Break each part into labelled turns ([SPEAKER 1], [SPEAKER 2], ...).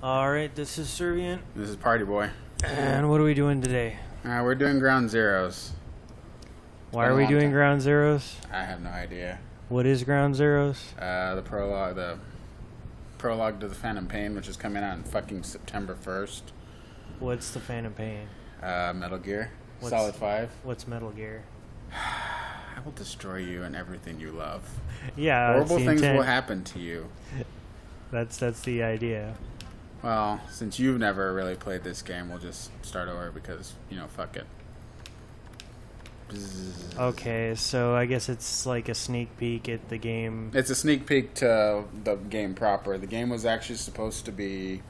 [SPEAKER 1] Alright, this is Survient.
[SPEAKER 2] This is Party Boy.
[SPEAKER 1] And what are we doing today?
[SPEAKER 2] We're doing Ground Zeroes.
[SPEAKER 1] Why are we doing Ground Zeroes?
[SPEAKER 2] I have no idea.
[SPEAKER 1] What is Ground Zeroes?
[SPEAKER 2] The prologue to the Phantom Pain, which is coming out on fucking September 1st.
[SPEAKER 1] What's the Phantom Pain?
[SPEAKER 2] Metal Gear. Solid 5.
[SPEAKER 1] What's Metal Gear?
[SPEAKER 2] I will destroy you and everything you love.
[SPEAKER 1] Yeah,
[SPEAKER 2] horrible things will happen to you.
[SPEAKER 1] That's the idea.
[SPEAKER 2] Well, since you've never really played this game, we'll just start over because, fuck it. Bzzz.
[SPEAKER 1] Okay, so I guess it's like a sneak peek at the game.
[SPEAKER 2] It's a sneak peek to the game proper. The game was actually supposed to be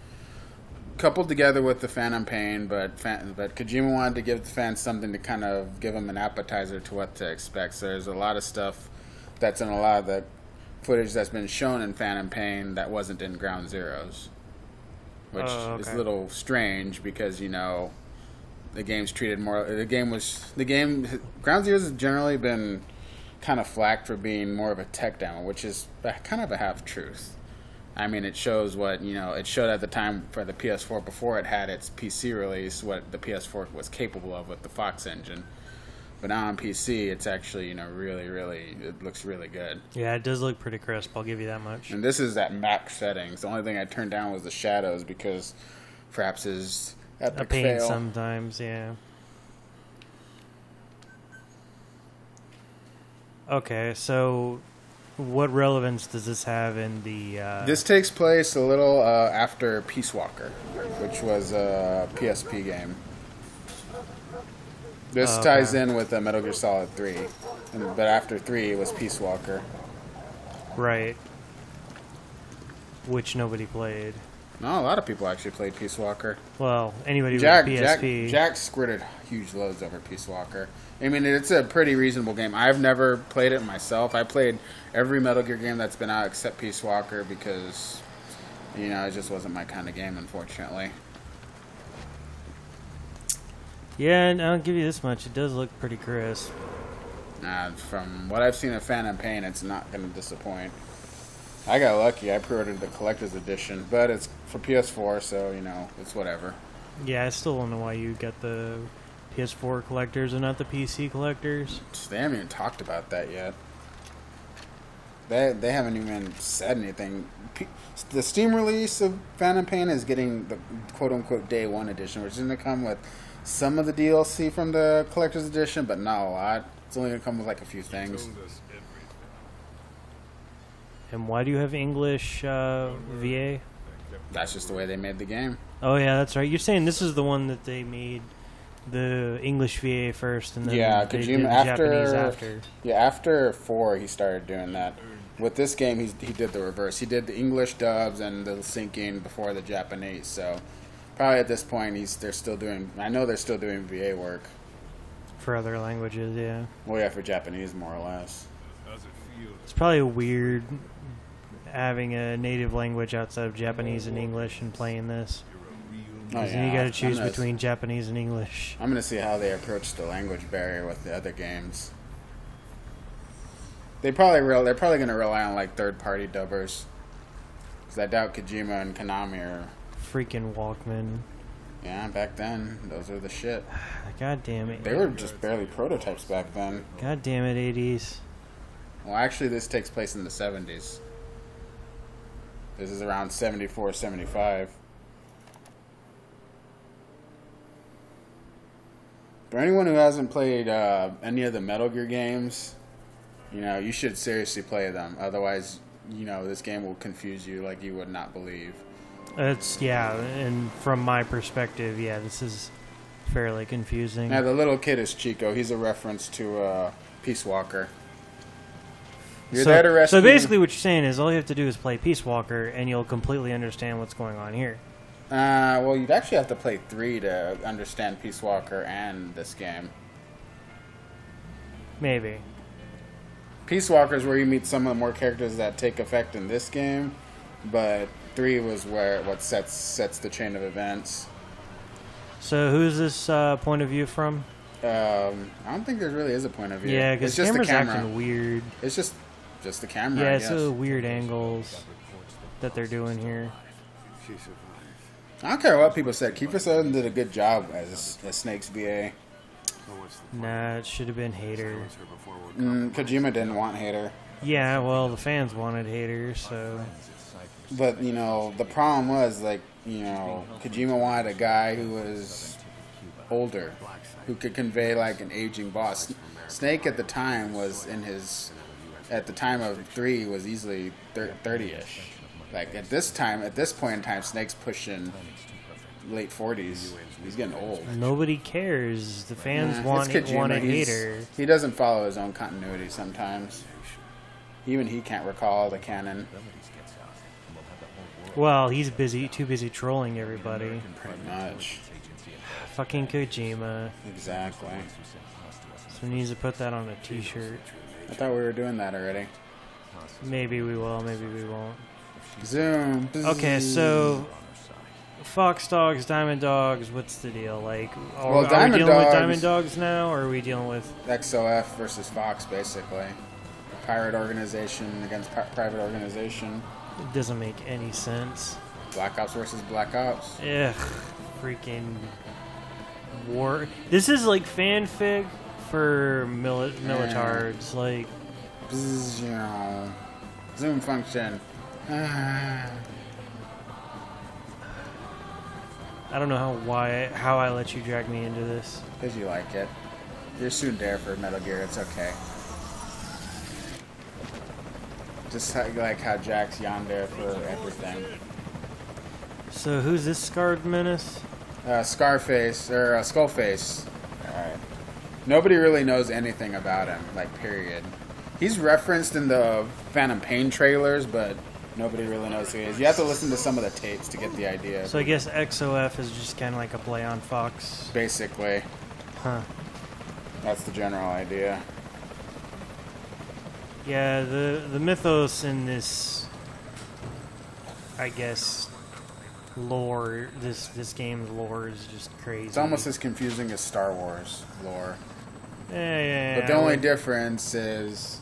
[SPEAKER 2] coupled together with the Phantom Pain, but Kojima wanted to give the fans something to kind of give them an appetizer to what to expect. So there's a lot of stuff that's in a lot of the footage that's been shown in Phantom Pain that wasn't in Ground Zeroes. Which is a little strange because, the game's treated more... Ground Zeroes has generally been kind of flacked for being more of a tech demo, which is kind of a half-truth. I mean, it shows what, it showed at the time for the PS4 before it had its PC release, what the PS4 was capable of with the Fox engine. But now on PC, it's actually, really, it looks really good.
[SPEAKER 1] Yeah, it does look pretty crisp, I'll give you that much.
[SPEAKER 2] And this is at max settings. The only thing I turned down was the shadows because perhaps is epic
[SPEAKER 1] a pain
[SPEAKER 2] fail.
[SPEAKER 1] Sometimes, yeah. Okay, so what relevance does this have in the...
[SPEAKER 2] This takes place a little after Peace Walker, which was a PSP game. This ties in with Metal Gear Solid 3, but after 3 it was Peace Walker.
[SPEAKER 1] Right. Which nobody played.
[SPEAKER 2] No, a lot of people actually played Peace Walker.
[SPEAKER 1] Well, anybody with PSP.
[SPEAKER 2] Jack squirted huge loads over Peace Walker. I mean, it's a pretty reasonable game. I've never played it myself. I played every Metal Gear game that's been out except Peace Walker because, it just wasn't my kind of game, unfortunately.
[SPEAKER 1] Yeah, and I'll give you this much. It does look pretty crisp.
[SPEAKER 2] From what I've seen of Phantom Pain, it's not going to disappoint. I got lucky. I pre-ordered the collector's edition, but it's for PS4, so, it's whatever.
[SPEAKER 1] Yeah, I still don't know why you got the PS4 collectors and not the PC collectors.
[SPEAKER 2] They haven't even talked about that yet. They haven't even said anything. The Steam release of Phantom Pain is getting the quote-unquote Day 1 edition, which is going to come with some of the DLC from the collector's edition, but not a lot. It's only going to come with like a few things.
[SPEAKER 1] And why do you have English VA?
[SPEAKER 2] That's just the way they made the game.
[SPEAKER 1] Oh yeah, that's right. You're saying this is the one that they made the English VA first, and then they did Japanese after.
[SPEAKER 2] Yeah, after 4 he started doing that. With this game, he did the reverse. He did the English dubs and the syncing before the Japanese. So probably at this point, they're still doing. I know they're still doing VA work
[SPEAKER 1] for other languages. Yeah.
[SPEAKER 2] Well, yeah, for Japanese more or less.
[SPEAKER 1] It's probably weird having a native language outside of Japanese and English and playing this. Because then you got to choose between Japanese and English.
[SPEAKER 2] I'm gonna see how they approach the language barrier with the other games. They're probably gonna rely on like third-party dubbers. Because I doubt Kojima and Konami are
[SPEAKER 1] freaking Walkman.
[SPEAKER 2] Yeah, back then those were the shit.
[SPEAKER 1] God damn it!
[SPEAKER 2] They were just barely prototypes back then.
[SPEAKER 1] God damn it, 80s.
[SPEAKER 2] Well, actually, this takes place in the 70s. This is around 74, 75. For anyone who hasn't played any of the Metal Gear games, you should seriously play them. Otherwise, this game will confuse you like you would not believe.
[SPEAKER 1] And from my perspective, yeah, this is fairly confusing.
[SPEAKER 2] Now, the little kid is Chico. He's a reference to Peace Walker.
[SPEAKER 1] So basically what you're saying is all you have to do is play Peace Walker and you'll completely understand what's going on here.
[SPEAKER 2] Well, you'd actually have to play 3 to understand Peace Walker and this game.
[SPEAKER 1] Maybe.
[SPEAKER 2] Peace Walker is where you meet some of the more characters that take effect in this game, but 3 was what sets the chain of events.
[SPEAKER 1] So who's this point of view from?
[SPEAKER 2] I don't think there really is a point of view.
[SPEAKER 1] Yeah, because the camera's acting weird.
[SPEAKER 2] It's just the camera.
[SPEAKER 1] Yeah, it's the weird angles that they're doing here.
[SPEAKER 2] I don't care what people said. Kiefer Sutherland did a good job as Snake's VA.
[SPEAKER 1] Nah, it should have been Hater.
[SPEAKER 2] Kojima didn't want Hater.
[SPEAKER 1] Yeah, well, the fans wanted Hater, so...
[SPEAKER 2] But, you know, the problem was, like, you know, Kojima wanted a guy who was older, who could convey, like, an aging boss. Snake at the time was in his... At the time of 3, was easily 30-ish. Like, at this point in time, Snake's pushing late 40s. He's getting old.
[SPEAKER 1] Nobody cares. The fans wanted Hater.
[SPEAKER 2] He doesn't follow his own continuity sometimes. Even he can't recall the canon.
[SPEAKER 1] Well, he's too busy trolling everybody.
[SPEAKER 2] Pretty much.
[SPEAKER 1] Fucking Kojima.
[SPEAKER 2] Exactly.
[SPEAKER 1] So he needs to put that on a t-shirt.
[SPEAKER 2] I thought we were doing that already.
[SPEAKER 1] Maybe we will, maybe we won't.
[SPEAKER 2] Zoom.
[SPEAKER 1] Okay, so Fox Dogs, Diamond Dogs, what's the deal? Like, are we dealing with Diamond Dogs now, or are we dealing with
[SPEAKER 2] XOF versus Fox, basically? Pirate organization against private organization.
[SPEAKER 1] It doesn't make any sense.
[SPEAKER 2] Black Ops versus Black Ops.
[SPEAKER 1] Ugh, freaking war. This is like fanfic for militards. Like,
[SPEAKER 2] Zoom function.
[SPEAKER 1] I don't know how I let you drag me into this.
[SPEAKER 2] Because you like it. You're soon there for Metal Gear. It's okay. Just like how Jack's yonder for everything.
[SPEAKER 1] So who's this scarred menace?
[SPEAKER 2] Scarface, or Skullface. Alright. Nobody really knows anything about him, like, period. He's referenced in the Phantom Pain trailers, but nobody really knows who he is. You have to listen to some of the tapes to get the idea.
[SPEAKER 1] So I guess XOF is just kind of like a play on Fox.
[SPEAKER 2] Basically.
[SPEAKER 1] Huh.
[SPEAKER 2] That's the general idea.
[SPEAKER 1] Yeah, the mythos in this, I guess, lore, this game's lore is just crazy.
[SPEAKER 2] It's almost as confusing as Star Wars lore.
[SPEAKER 1] Yeah.
[SPEAKER 2] But the only difference is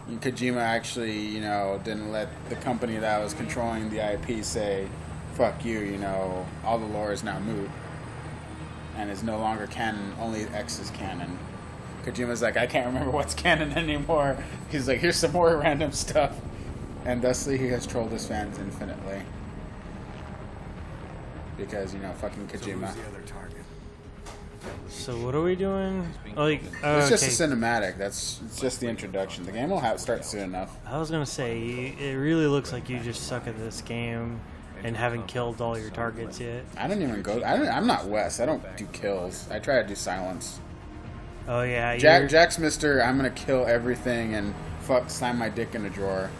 [SPEAKER 2] Kojima actually, you know, didn't let the company that was controlling the IP say, fuck you, you know, all the lore is now moot. And is no longer canon, only X is canon. Kojima's like, I can't remember what's canon anymore. He's like, here's some more random stuff. And thusly, he has trolled his fans infinitely. Because, you know, fucking Kojima.
[SPEAKER 1] So what are we doing?
[SPEAKER 2] It's just a cinematic. It's just the introduction. The game will start soon enough.
[SPEAKER 1] I was gonna say, it really looks like you just suck at this game and haven't killed all your targets yet.
[SPEAKER 2] I didn't even go. I'm not Wes. I don't do kills. I try to do silence.
[SPEAKER 1] Oh yeah,
[SPEAKER 2] Jack's Mr. I'm gonna kill everything and slam my dick in a drawer.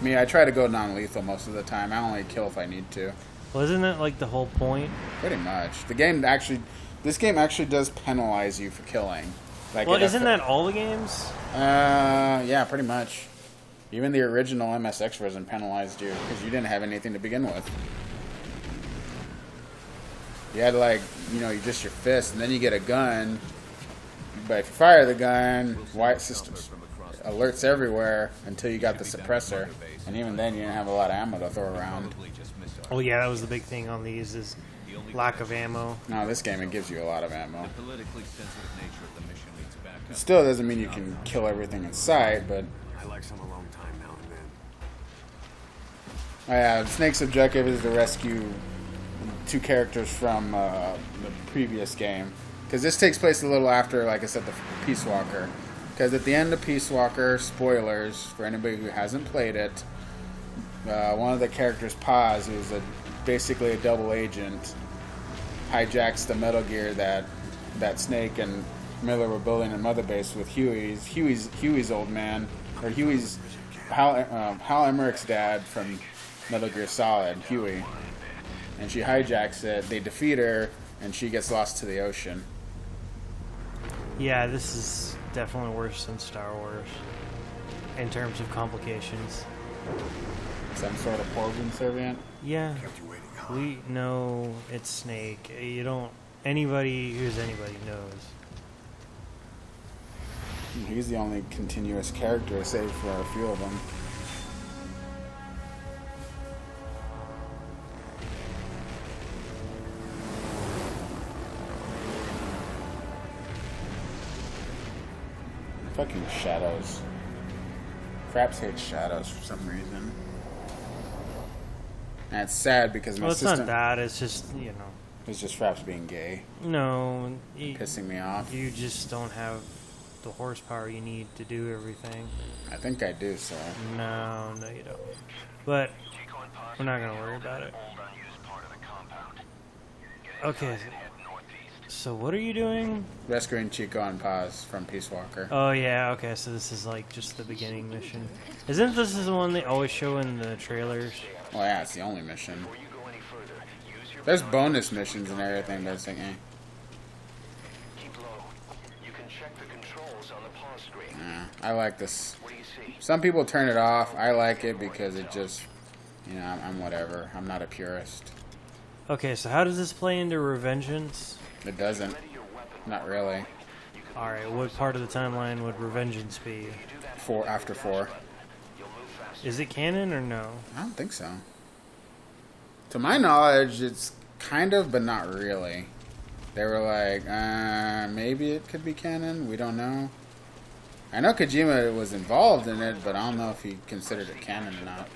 [SPEAKER 2] Me, I try to go non-lethal most of the time. I only kill if I need to.
[SPEAKER 1] Well, isn't that like the whole point?
[SPEAKER 2] Pretty much. This game actually does penalize you for killing. Like,
[SPEAKER 1] well, isn't that all the games?
[SPEAKER 2] Yeah, pretty much. Even the original MSX version penalized you because you didn't have anything to begin with. You had, like, you know, just your fist, and then you get a gun. But if you fire the gun, white systems alerts everywhere until you got the suppressor. And even then, you didn't have a lot of ammo to throw around.
[SPEAKER 1] Oh yeah, that was the big thing on these, is lack of ammo.
[SPEAKER 2] No, this game, it gives you a lot of ammo. It still doesn't mean you can kill everything in sight, but...
[SPEAKER 3] I like some alone time now and then.
[SPEAKER 2] Oh yeah, Snake's objective is to rescue 2 characters from the previous game. Because this takes place a little after, like I said, the Peace Walker. Because at the end of Peace Walker, spoilers for anybody who hasn't played it, one of the characters, Paz, who's basically a double agent, hijacks the Metal Gear that Snake and Miller were building in Mother Base with Huey's old man, or Hal Emmerich's dad from Metal Gear Solid, Huey. And she hijacks it, they defeat her, and she gets lost to the ocean.
[SPEAKER 1] Yeah, this is definitely worse than Star Wars in terms of complications.
[SPEAKER 2] Some sort of poison Survient?
[SPEAKER 1] Yeah. We know it's Snake. You don't... Anybody who's anybody knows.
[SPEAKER 2] He's the only continuous character, save for a few of them. Fucking shadows. Fraps hates shadows for some reason. And it's sad because my
[SPEAKER 1] system... Well, it's not that. It's just, you know...
[SPEAKER 2] It's just Fraps being gay.
[SPEAKER 1] No.
[SPEAKER 2] Pissing me off.
[SPEAKER 1] You just don't have the horsepower you need to do everything.
[SPEAKER 2] I think I do, so...
[SPEAKER 1] No, you don't. But we're not going to worry about it. Okay. So what are you doing?
[SPEAKER 2] Rescuing Chico on pause from Peace Walker.
[SPEAKER 1] Oh yeah, okay, so this is like just the beginning mission. Isn't this the one they always show in the trailers?
[SPEAKER 2] Well, yeah, it's the only mission. There's bonus missions and everything, but it's like, eh. Yeah, I like this. Some people turn it off. I like it because it just, you know, I'm whatever. I'm not a purist.
[SPEAKER 1] Okay, so how does this play into Revengeance?
[SPEAKER 2] It doesn't. Not really.
[SPEAKER 1] Alright, what part of the timeline would Revengeance be?
[SPEAKER 2] After 4.
[SPEAKER 1] Is it canon or no?
[SPEAKER 2] I don't think so. To my knowledge, it's kind of, but not really. They were like, maybe it could be canon. We don't know. I know Kojima was involved in it, but I don't know if he considered it canon or not.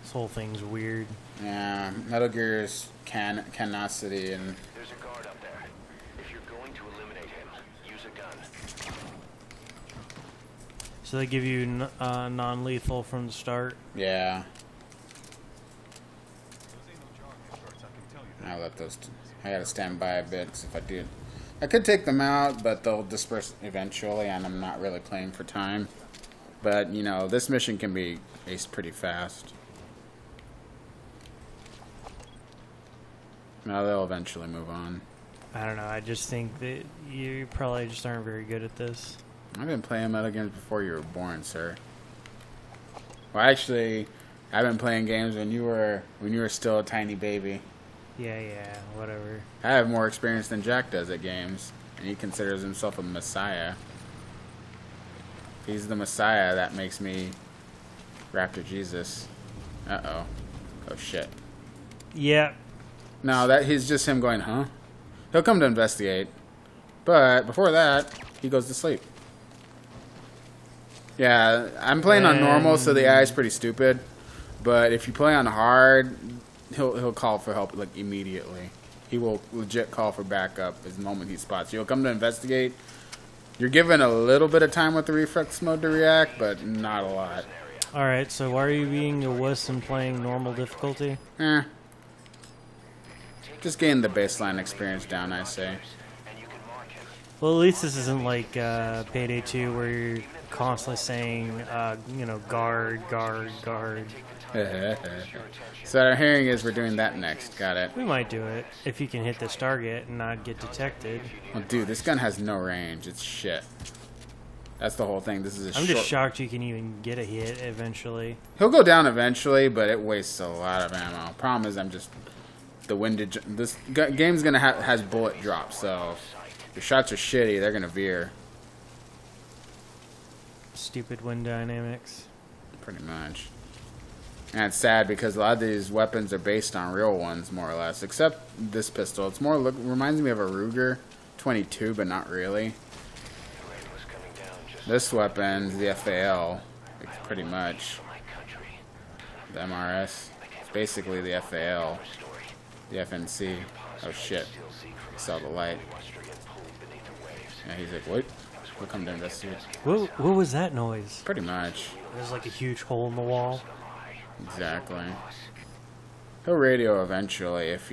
[SPEAKER 1] This whole thing's weird.
[SPEAKER 2] Yeah, Metal Gear's canosity and...
[SPEAKER 4] There's a guard up there. If you're going to eliminate him, use a gun.
[SPEAKER 1] So they give you non-lethal from the start?
[SPEAKER 2] Yeah. I'll let those... I gotta stand by a bit, 'cause if I do... I could take them out, but they'll disperse eventually, and I'm not really playing for time. But, you know, this mission can be aced pretty fast. No, they'll eventually move on.
[SPEAKER 1] I don't know. I just think that you probably just aren't very good at this.
[SPEAKER 2] I've been playing Metal games before you were born, sir. Well, actually, I've been playing games when you were still a tiny baby.
[SPEAKER 1] Yeah, whatever.
[SPEAKER 2] I have more experience than Jack does at games, and he considers himself a messiah. He's the messiah that makes me Raptor Jesus. Uh-oh. Oh, shit.
[SPEAKER 1] Yeah.
[SPEAKER 2] No, that he's just him going, huh? He'll come to investigate. But before that, he goes to sleep. Yeah, I'm playing on normal, so the AI's pretty stupid. But if you play on hard, he'll call for help like immediately. He will legit call for backup the moment he spots you. He'll come to investigate. You're given a little bit of time with the reflex mode to react, but not a lot.
[SPEAKER 1] Alright, so why are you being a wuss and playing normal difficulty?
[SPEAKER 2] Just getting the baseline experience down, I say.
[SPEAKER 1] Well, at least this isn't like Payday 2 where you're constantly saying, you know, guard.
[SPEAKER 2] So our hearing is we're doing that next. Got it.
[SPEAKER 1] We might do it if you can hit this target and not get detected.
[SPEAKER 2] Well, dude, this gun has no range. It's shit. That's the whole thing. This is
[SPEAKER 1] I'm just shocked you can even get a hit eventually.
[SPEAKER 2] He'll go down eventually, but it wastes a lot of ammo. Problem is, I'm just the windage. This game's gonna has bullet drops, so if your shots are shitty, they're gonna veer.
[SPEAKER 1] Stupid wind dynamics.
[SPEAKER 2] Pretty much. And it's sad because a lot of these weapons are based on real ones, more or less. Except this pistol. It's more reminds me of a Ruger 22, but not really. This weapon's the FAL, pretty much. The MRS. It's basically the FAL. The FNC. Oh shit. I saw the light. Yeah, he's like, what? We'll come to investigate.
[SPEAKER 1] What was that noise?
[SPEAKER 2] Pretty much.
[SPEAKER 1] There's like a huge hole in the wall.
[SPEAKER 2] Exactly. He'll radio eventually if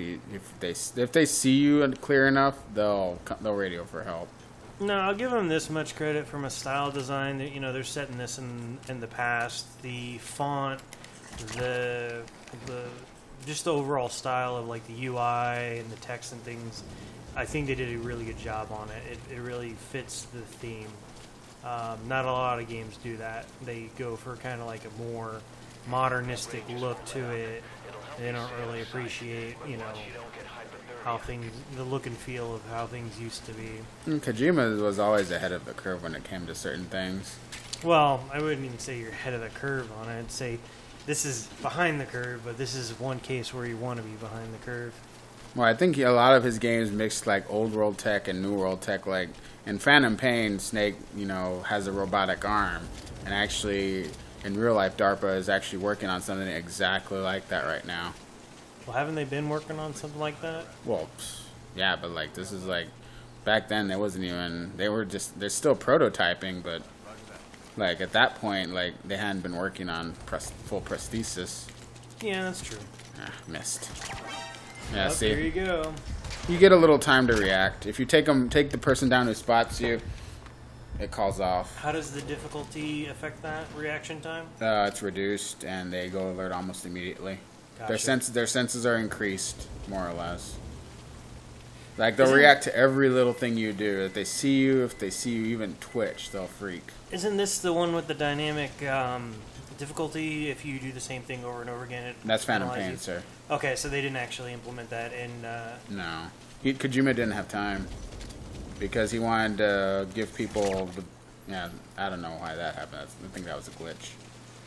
[SPEAKER 2] they see you clear enough, they'll radio for help.
[SPEAKER 1] No, I'll give them this much credit from a style design. That, you know, they're setting this in the past. The font, the just the overall style of like the UI and the text and things. I think they did a really good job on it. It really fits the theme. Not a lot of games do that. They go for kind of like a more modernistic look to it. They don't really appreciate, you know, how things, the look and feel of how things used to be.
[SPEAKER 2] Kojima was always ahead of the curve when it came to certain things.
[SPEAKER 1] Well, I wouldn't even say you're ahead of the curve on it. I'd say this is behind the curve, but this is one case where you want to be behind the curve.
[SPEAKER 2] Well, I think a lot of his games mixed like old world tech and new world tech. Like in Phantom Pain, Snake, has a robotic arm, and actually in real life, DARPA is actually working on something exactly like that right now.
[SPEAKER 1] Well, haven't they been working on something like that?
[SPEAKER 2] Well, yeah, but like this is like back then there wasn't even they're still prototyping, but like at that point like they hadn't been working on full prosthesis.
[SPEAKER 1] Yeah, that's true.
[SPEAKER 2] Missed. Yeah,
[SPEAKER 1] Oh,
[SPEAKER 2] see,
[SPEAKER 1] there you go.
[SPEAKER 2] you get a little time to react. If you take the person down who spots you, it calls off.
[SPEAKER 1] How does the difficulty affect that reaction time?
[SPEAKER 2] It's reduced, and they go alert almost immediately.
[SPEAKER 1] Gotcha.
[SPEAKER 2] Their senses are increased, more or less. Like they'll react to every little thing you do. If they see you even twitch, they'll freak.
[SPEAKER 1] Isn't this the one with the dynamic difficulty? If you do the same thing over and over again,
[SPEAKER 2] That's Phantom
[SPEAKER 1] penalizes
[SPEAKER 2] Pain,
[SPEAKER 1] you?
[SPEAKER 2] sir.
[SPEAKER 1] Okay, so they didn't actually implement that in.
[SPEAKER 2] No, Kojima didn't have time because he wanted to give people the. Yeah, I don't know why that happened. I think that was a glitch.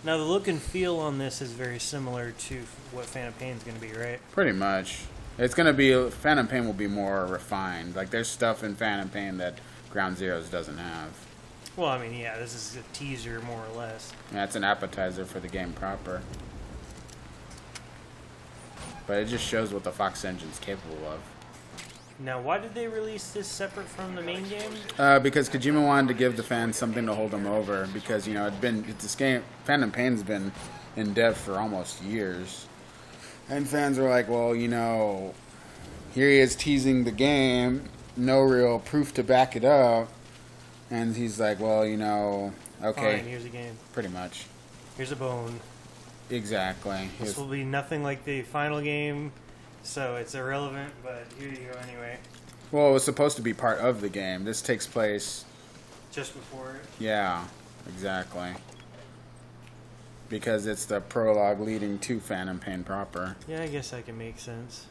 [SPEAKER 1] Now the look and feel on this is very similar to what Phantom Pain is going to be, right?
[SPEAKER 2] Pretty much. It's gonna be Phantom Pain will be more refined. Like there's stuff in Phantom Pain that Ground Zeroes doesn't have.
[SPEAKER 1] Well, I mean, yeah, this is a teaser more or less.
[SPEAKER 2] Yeah, it's an appetizer for the game proper. But it just shows what the Fox engine's capable of.
[SPEAKER 1] Now, why did they release this separate from the main game?
[SPEAKER 2] Because Kojima wanted to give the fans something to hold them over. Because this game, Phantom Pain's been in dev for almost years, and fans were like, well, here he is teasing the game, no real proof to back it up, and he's like, well, okay,
[SPEAKER 1] Fine, here's a game.
[SPEAKER 2] pretty much,
[SPEAKER 1] Here's a bone.
[SPEAKER 2] exactly.
[SPEAKER 1] This will be nothing like the final game, so it's irrelevant, but here you go anyway.
[SPEAKER 2] Well, it was supposed to be part of the game. This takes place.
[SPEAKER 1] Just before it.
[SPEAKER 2] Yeah, exactly. Because it's the prologue leading to Phantom Pain proper.
[SPEAKER 1] Yeah, I guess that can make sense.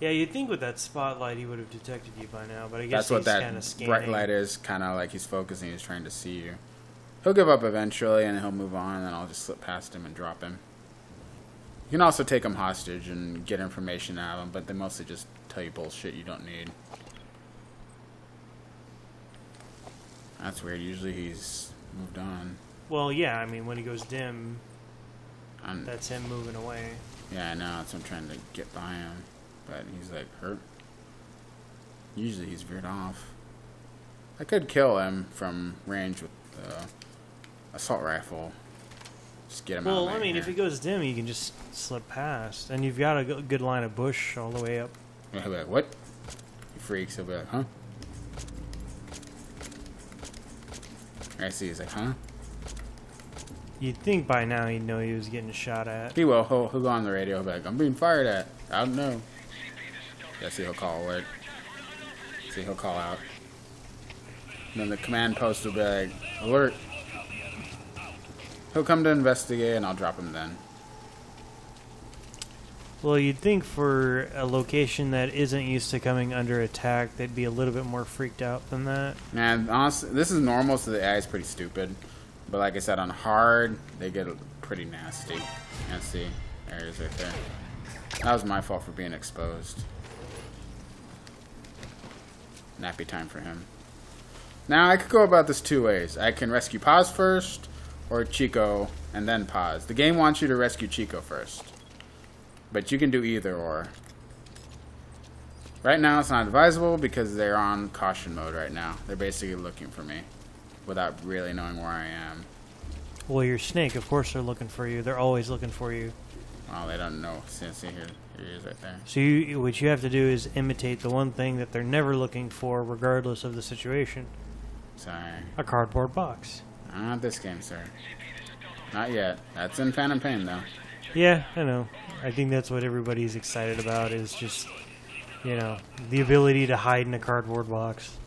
[SPEAKER 1] Yeah, you'd think with that spotlight he would have detected you by now, but I guess
[SPEAKER 2] That's what
[SPEAKER 1] he's kind of
[SPEAKER 2] that
[SPEAKER 1] scanning.
[SPEAKER 2] bright light is, kind of like he's focusing, he's trying to see you. He'll give up eventually, and he'll move on, and then I'll just slip past him and drop him. You can also take him hostage and get information out of him, but they mostly just tell you bullshit you don't need. That's weird. Usually he's moved on.
[SPEAKER 1] Well, yeah, I mean, when he goes dim, that's him moving away.
[SPEAKER 2] Yeah, I know. That's what I'm trying to get by him. But he's like hurt. Usually he's veered off. I could kill him from range with the assault rifle. Just get him out of
[SPEAKER 1] Well,
[SPEAKER 2] my
[SPEAKER 1] I mean,
[SPEAKER 2] hair.
[SPEAKER 1] if he goes dim, you can just slip past, and you've got a good line of bush all the way up.
[SPEAKER 2] He'll be like, what? He freaks. He'll be like, huh? I see. He's like, huh?
[SPEAKER 1] You'd think by now he'd know he was getting shot at.
[SPEAKER 2] He will. He'll go on the radio. He'll be like, I'm being fired at. I don't know. Yeah, see, he'll call alert. See, he'll call out. And then the command post will be like, alert. He'll come to investigate, and I'll drop him then.
[SPEAKER 1] Well, you'd think for a location that isn't used to coming under attack, they'd be a little bit more freaked out than that.
[SPEAKER 2] Man, honestly, this is normal, so the AI is pretty stupid. But like I said, on hard, they get pretty nasty. And see, there he is right there. That was my fault for being exposed. Nappy time for him. Now, I could go about this two ways. I can rescue Paz first, or Chico, and then Paz. The game wants you to rescue Chico first. But you can do either or. Right now, it's not advisable because they're on caution mode right now. They're basically looking for me without really knowing where I am.
[SPEAKER 1] Well, you're Snake. Of course they're looking for you. They're always looking for you.
[SPEAKER 2] Well, they don't know. See here he is right there.
[SPEAKER 1] So what you have to do is imitate the one thing that they're never looking for, regardless of the situation.
[SPEAKER 2] Sorry.
[SPEAKER 1] A cardboard box.
[SPEAKER 2] Not this game, sir. Not yet. That's in Phantom Pain, though.
[SPEAKER 1] Yeah, I know. I think that's what everybody's excited about is just, the ability to hide in a cardboard box.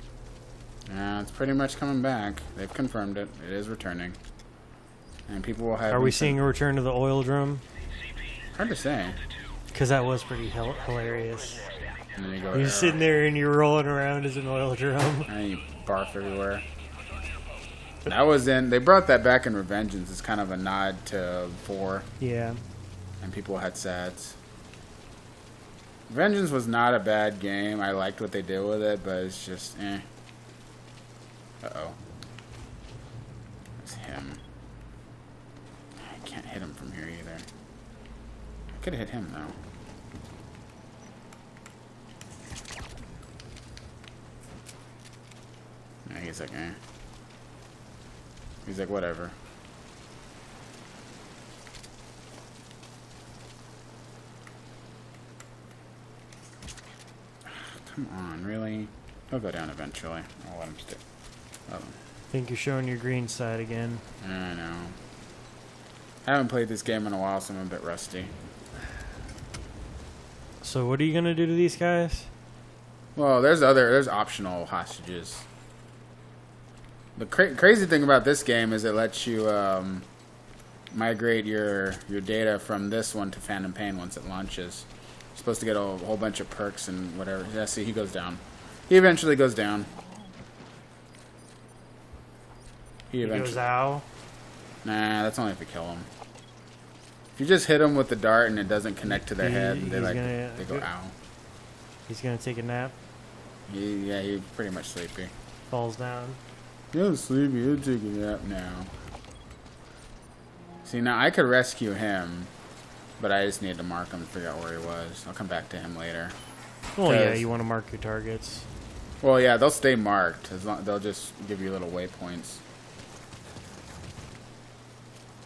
[SPEAKER 2] Yeah, it's pretty much coming back. They've confirmed it. It is returning. And people will have...
[SPEAKER 1] Are we seeing a return to the oil drum?
[SPEAKER 2] Hard to say.
[SPEAKER 1] Because that was pretty hilarious.
[SPEAKER 2] And then you go...
[SPEAKER 1] You're sitting there and you're rolling around as an oil drum.
[SPEAKER 2] And you barf everywhere. That was in... They brought that back in Revengeance. It's kind of a nod to 4.
[SPEAKER 1] Yeah.
[SPEAKER 2] And people had sads. Vengeance was not a bad game. I liked what they did with it, but it's just, eh. Uh-oh. It's him. I can't hit him from here either. I could have hit him, though. Yeah, he's like, eh. He's like, whatever. Come on, really? He'll go down eventually. I'll let him stick.
[SPEAKER 1] I think you're showing your green side again.
[SPEAKER 2] I know. I haven't played this game in a while, so I'm a bit rusty.
[SPEAKER 1] So what are you gonna do to these guys?
[SPEAKER 2] Well, there's optional hostages. The crazy thing about this game is it lets you migrate your data from this one to Phantom Pain once it launches. You're supposed to get a whole bunch of perks and whatever. Yeah, see, he goes down. He eventually goes down.
[SPEAKER 1] He goes ow.
[SPEAKER 2] Nah, that's only if you kill him. If you just hit them with the dart and it doesn't connect to their head, they go ow.
[SPEAKER 1] He's gonna take a nap.
[SPEAKER 2] Yeah, he's pretty much sleepy.
[SPEAKER 1] Falls down.
[SPEAKER 2] You're sleepy. You're taking a nap now. See, now I could rescue him, but I just need to mark him and figure out where he was. I'll come back to him later.
[SPEAKER 1] Oh yeah, you want to mark your targets.
[SPEAKER 2] Well, yeah, they'll stay marked. They'll just give you little waypoints.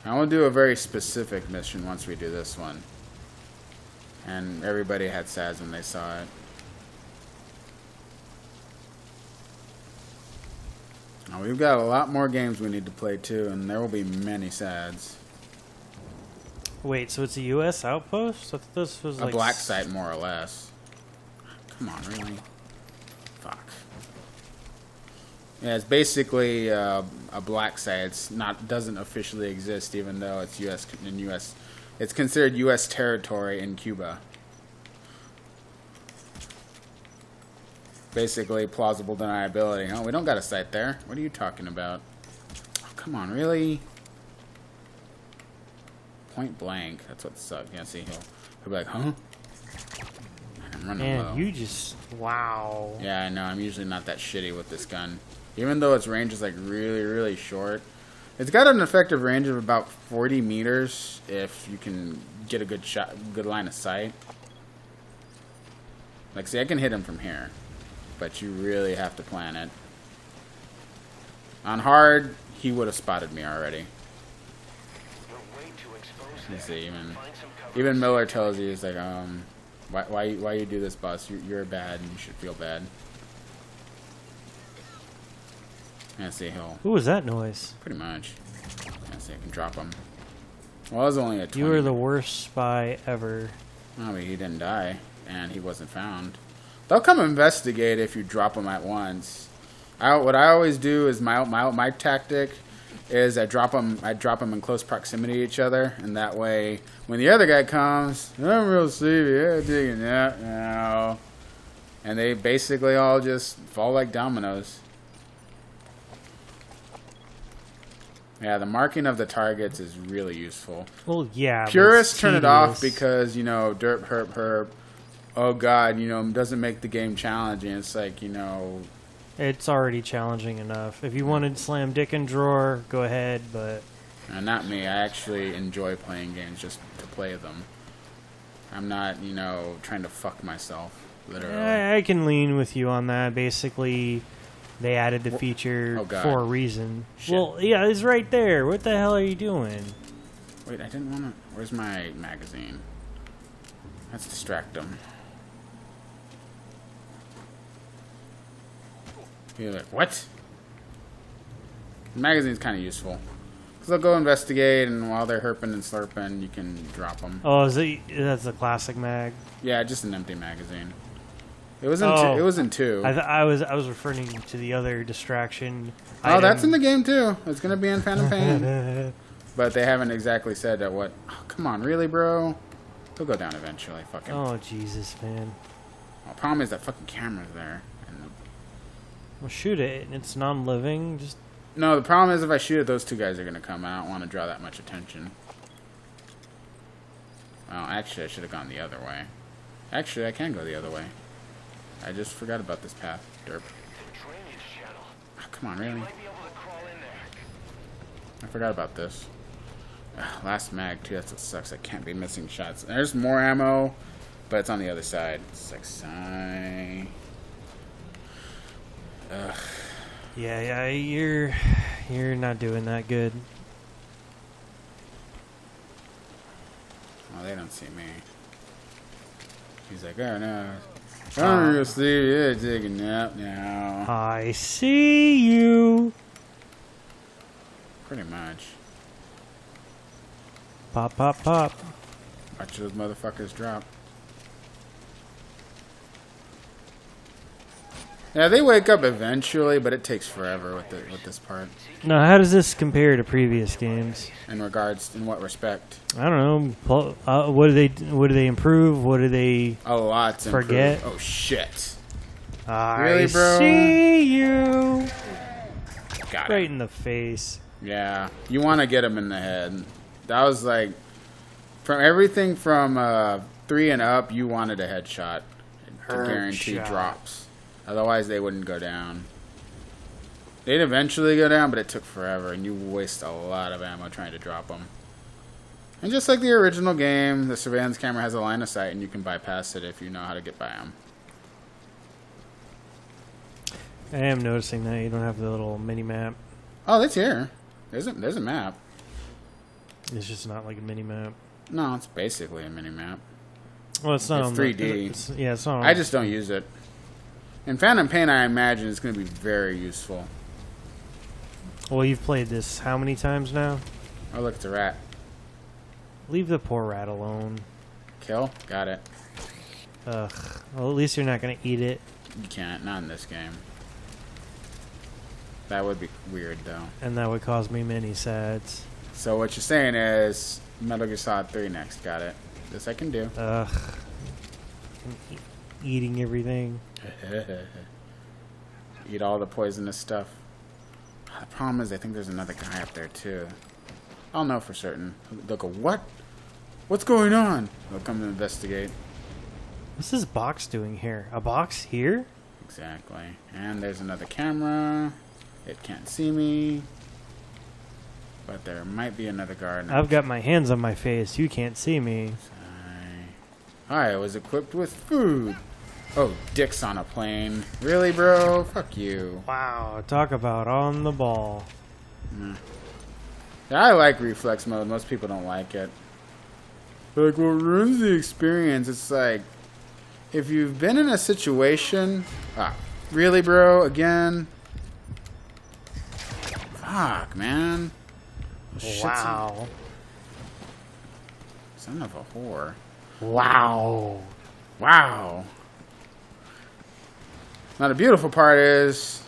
[SPEAKER 2] I want to do a very specific mission once we do this one. And everybody had sads when they saw it. Now, we've got a lot more games we need to play too, and there will be many sads.
[SPEAKER 1] Wait, so it's a U.S. outpost? I thought this was like
[SPEAKER 2] a black site, more or less. Come on, really? Fuck. Yeah, it's basically a black site. It's doesn't officially exist, even though it's U.S. It's considered U.S. territory in Cuba. Basically, plausible deniability. Oh, we don't got a site there. What are you talking about? Oh, come on, really? Point blank. That's what sucks. Yeah, see, he'll be like, huh? I'm running low.
[SPEAKER 1] You just wow.
[SPEAKER 2] Yeah, I know. I'm usually not that shitty with this gun. Even though its range is like really, really short. It's got an effective range of about 40 meters if you can get a good shot, good line of sight. Like, see, I can hit him from here, but you really have to plan it. On hard, he would have spotted me already. You see, even Miller tells you, he's like, why you do this, boss? You're bad, and you should feel bad. Yeah, see,
[SPEAKER 1] Who was that noise?
[SPEAKER 2] Pretty much. Yeah, see, I can drop him. Well, it was only a 20.
[SPEAKER 1] You were the worst spy ever.
[SPEAKER 2] Oh, but he didn't die, and he wasn't found. They'll come investigate if you drop them at once. What I always do is my tactic is I drop them in close proximity to each other, and that way, when the other guy comes, I'm real sleepy, yeah, taking a nap now, and they basically all just fall like dominoes. Yeah, the marking of the targets is really useful.
[SPEAKER 1] Well, yeah.
[SPEAKER 2] Purists turn it off because, derp, herp, herp. Oh, God, doesn't make the game challenging. It's like,
[SPEAKER 1] It's already challenging enough. If you wanted slam dick and drawer, go ahead, but...
[SPEAKER 2] Not me. I actually enjoy playing games just to play them. I'm not, trying to fuck myself, literally.
[SPEAKER 1] I can lean with you on that. Basically... They added the feature for a reason.
[SPEAKER 2] Shit.
[SPEAKER 1] Well, yeah, it's right there. What the hell are you doing?
[SPEAKER 2] Wait, I didn't want to... Where's my magazine? Let's distract them. You're like, what? The magazine's kind of useful. Because they'll go investigate, and while they're herping and slurping, you can drop them.
[SPEAKER 1] Oh, that's a classic mag?
[SPEAKER 2] Yeah, just an empty magazine. It was in two. It was in two.
[SPEAKER 1] I was referring to the other distraction.
[SPEAKER 2] Oh, that's in the game too. It's gonna be in Phantom Pain. But they haven't exactly said that. What? Oh, come on, really, bro? He'll go down eventually. Fucking.
[SPEAKER 1] Oh Jesus, man.
[SPEAKER 2] Well, the problem is that fucking camera's there.
[SPEAKER 1] Well, shoot it. It's non-living. Just.
[SPEAKER 2] No, the problem is if I shoot it, those two guys are gonna come. I don't want to draw that much attention. Well, actually, I should have gone the other way. Actually, I can go the other way. I just forgot about this path. Derp.
[SPEAKER 4] Drainage channel.
[SPEAKER 2] Oh, come on, really?
[SPEAKER 4] Might be able to crawl in there.
[SPEAKER 2] I forgot about this. Ugh, last mag, too. That's what sucks. I can't be missing shots. There's more ammo, but it's on the other side. It's like, sigh. Ugh.
[SPEAKER 1] Yeah, you're not doing that good.
[SPEAKER 2] Oh, they don't see me. He's like, oh no. I'm gonna sleep. Yeah, take a nap now.
[SPEAKER 1] I see you.
[SPEAKER 2] Pretty much.
[SPEAKER 1] Pop, pop, pop.
[SPEAKER 2] Watch those motherfuckers drop. Yeah, they wake up eventually, but it takes forever with this part.
[SPEAKER 1] Now, how does this compare to previous games?
[SPEAKER 2] In what respect?
[SPEAKER 1] I don't know. What do they improve? What do they
[SPEAKER 2] A lot.
[SPEAKER 1] forget?
[SPEAKER 2] Oh shit!
[SPEAKER 1] I
[SPEAKER 2] Really, bro?
[SPEAKER 1] see you.
[SPEAKER 2] Got
[SPEAKER 1] Right
[SPEAKER 2] it.
[SPEAKER 1] in the face.
[SPEAKER 2] Yeah, you want to get him in the head. That was like from everything from 3 and up. You wanted a headshot to guarantee
[SPEAKER 1] Headshot.
[SPEAKER 2] drops. Otherwise, they wouldn't go down. They'd eventually go down, but it took forever, and you waste a lot of ammo trying to drop them. And just like the original game, the surveillance camera has a line of sight, and you can bypass it if you know how to get by them.
[SPEAKER 1] I am noticing that you don't have the little mini map.
[SPEAKER 2] Oh, it's here. There's a map.
[SPEAKER 1] It's just not like a mini map.
[SPEAKER 2] No, it's basically a mini map.
[SPEAKER 1] Well, it's not
[SPEAKER 2] It's
[SPEAKER 1] on
[SPEAKER 2] 3D.
[SPEAKER 1] It's not.
[SPEAKER 2] I just don't use it. In Phantom Pain, I imagine it's going to be very useful.
[SPEAKER 1] Well, you've played this how many times now?
[SPEAKER 2] Oh, look, it's a rat.
[SPEAKER 1] Leave the poor rat alone.
[SPEAKER 2] Kill? Got it.
[SPEAKER 1] Ugh. Well, at least you're not gonna eat it.
[SPEAKER 2] You can't. Not in this game. That would be weird, though.
[SPEAKER 1] And that would cause me many sads.
[SPEAKER 2] So what you're saying is Metal Gear Solid 3 next. Got it. This I can do.
[SPEAKER 1] Ugh. Eating everything.
[SPEAKER 2] Eat all the poisonous stuff. The problem is I think there's another guy up there, too. I'll know for certain. They'll go, what? What's going on? They'll come to investigate.
[SPEAKER 1] What's this box doing here? A box here?
[SPEAKER 2] Exactly. And there's another camera. It can't see me. But there might be another guard.
[SPEAKER 1] I've got my hands on my face. You can't see me.
[SPEAKER 2] I was equipped with food. Oh, dicks on a plane. Really, bro? Fuck you.
[SPEAKER 1] Wow. Talk about on the ball.
[SPEAKER 2] Yeah, I like reflex mode. Most people don't like it. Like, what ruins the experience? It's like, if you've been in a situation... Ah, really, bro? Again? Fuck, man.
[SPEAKER 1] Wow.
[SPEAKER 2] Son of a whore.
[SPEAKER 1] Wow.
[SPEAKER 2] Wow. Now, the beautiful part is,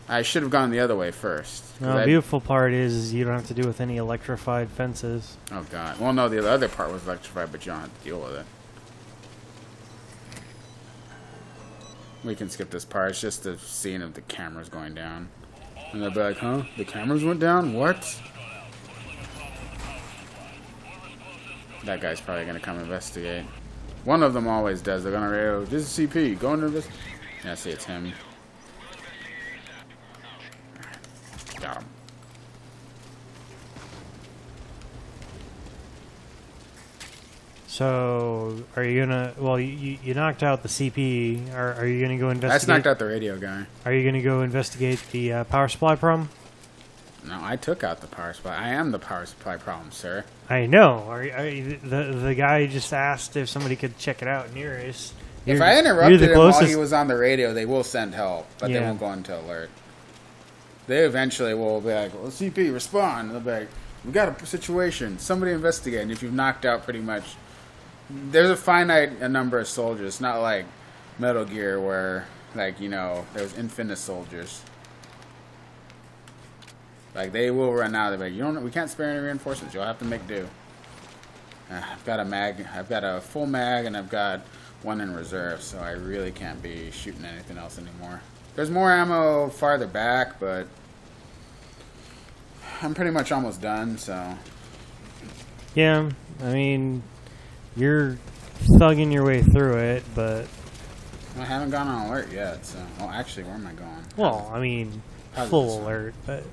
[SPEAKER 2] I should have gone the other way first.
[SPEAKER 1] No, the beautiful part is you don't have to deal with any electrified fences.
[SPEAKER 2] Oh, God. Well, no, the other part was electrified, but you don't have to deal with it. We can skip this part. It's just the scene of the cameras going down. And they'll be like, huh? The cameras went down? What? That guy's probably going to come investigate. One of them always does. They're going to radio, this is CP. Go into this. Yeah, see, it's him. Got him.
[SPEAKER 1] So, are you gonna? Well, you knocked out the CP. Are you gonna go investigate?
[SPEAKER 2] That's knocked out the radio guy.
[SPEAKER 1] Are you gonna go investigate the power supply problem?
[SPEAKER 2] No, I took out the power supply. I am the power supply problem, sir.
[SPEAKER 1] I know. The guy just asked if somebody could check it out near us.
[SPEAKER 2] If I interrupted him while he was on the radio, they will send help, but they won't go into alert. They eventually will be like, well, CP, respond. They'll be like, we got a situation. Somebody investigate. And if you've knocked out pretty much... There's a finite number of soldiers. Not like Metal Gear where, like, you know, there's infinite soldiers. Like, they will run out. They're like, we can't spare any reinforcements. You'll have to make do. I've got a mag. I've got a full mag, and I've got one in reserve, so I really can't be shooting anything else anymore. There's more ammo farther back, but I'm pretty much almost done, so...
[SPEAKER 1] Yeah, I mean, you're thugging your way through it, but
[SPEAKER 2] I haven't gone on alert yet, so... Well, actually, where am I going?
[SPEAKER 1] well, I mean,
[SPEAKER 2] How's
[SPEAKER 1] full
[SPEAKER 2] this?
[SPEAKER 1] alert, but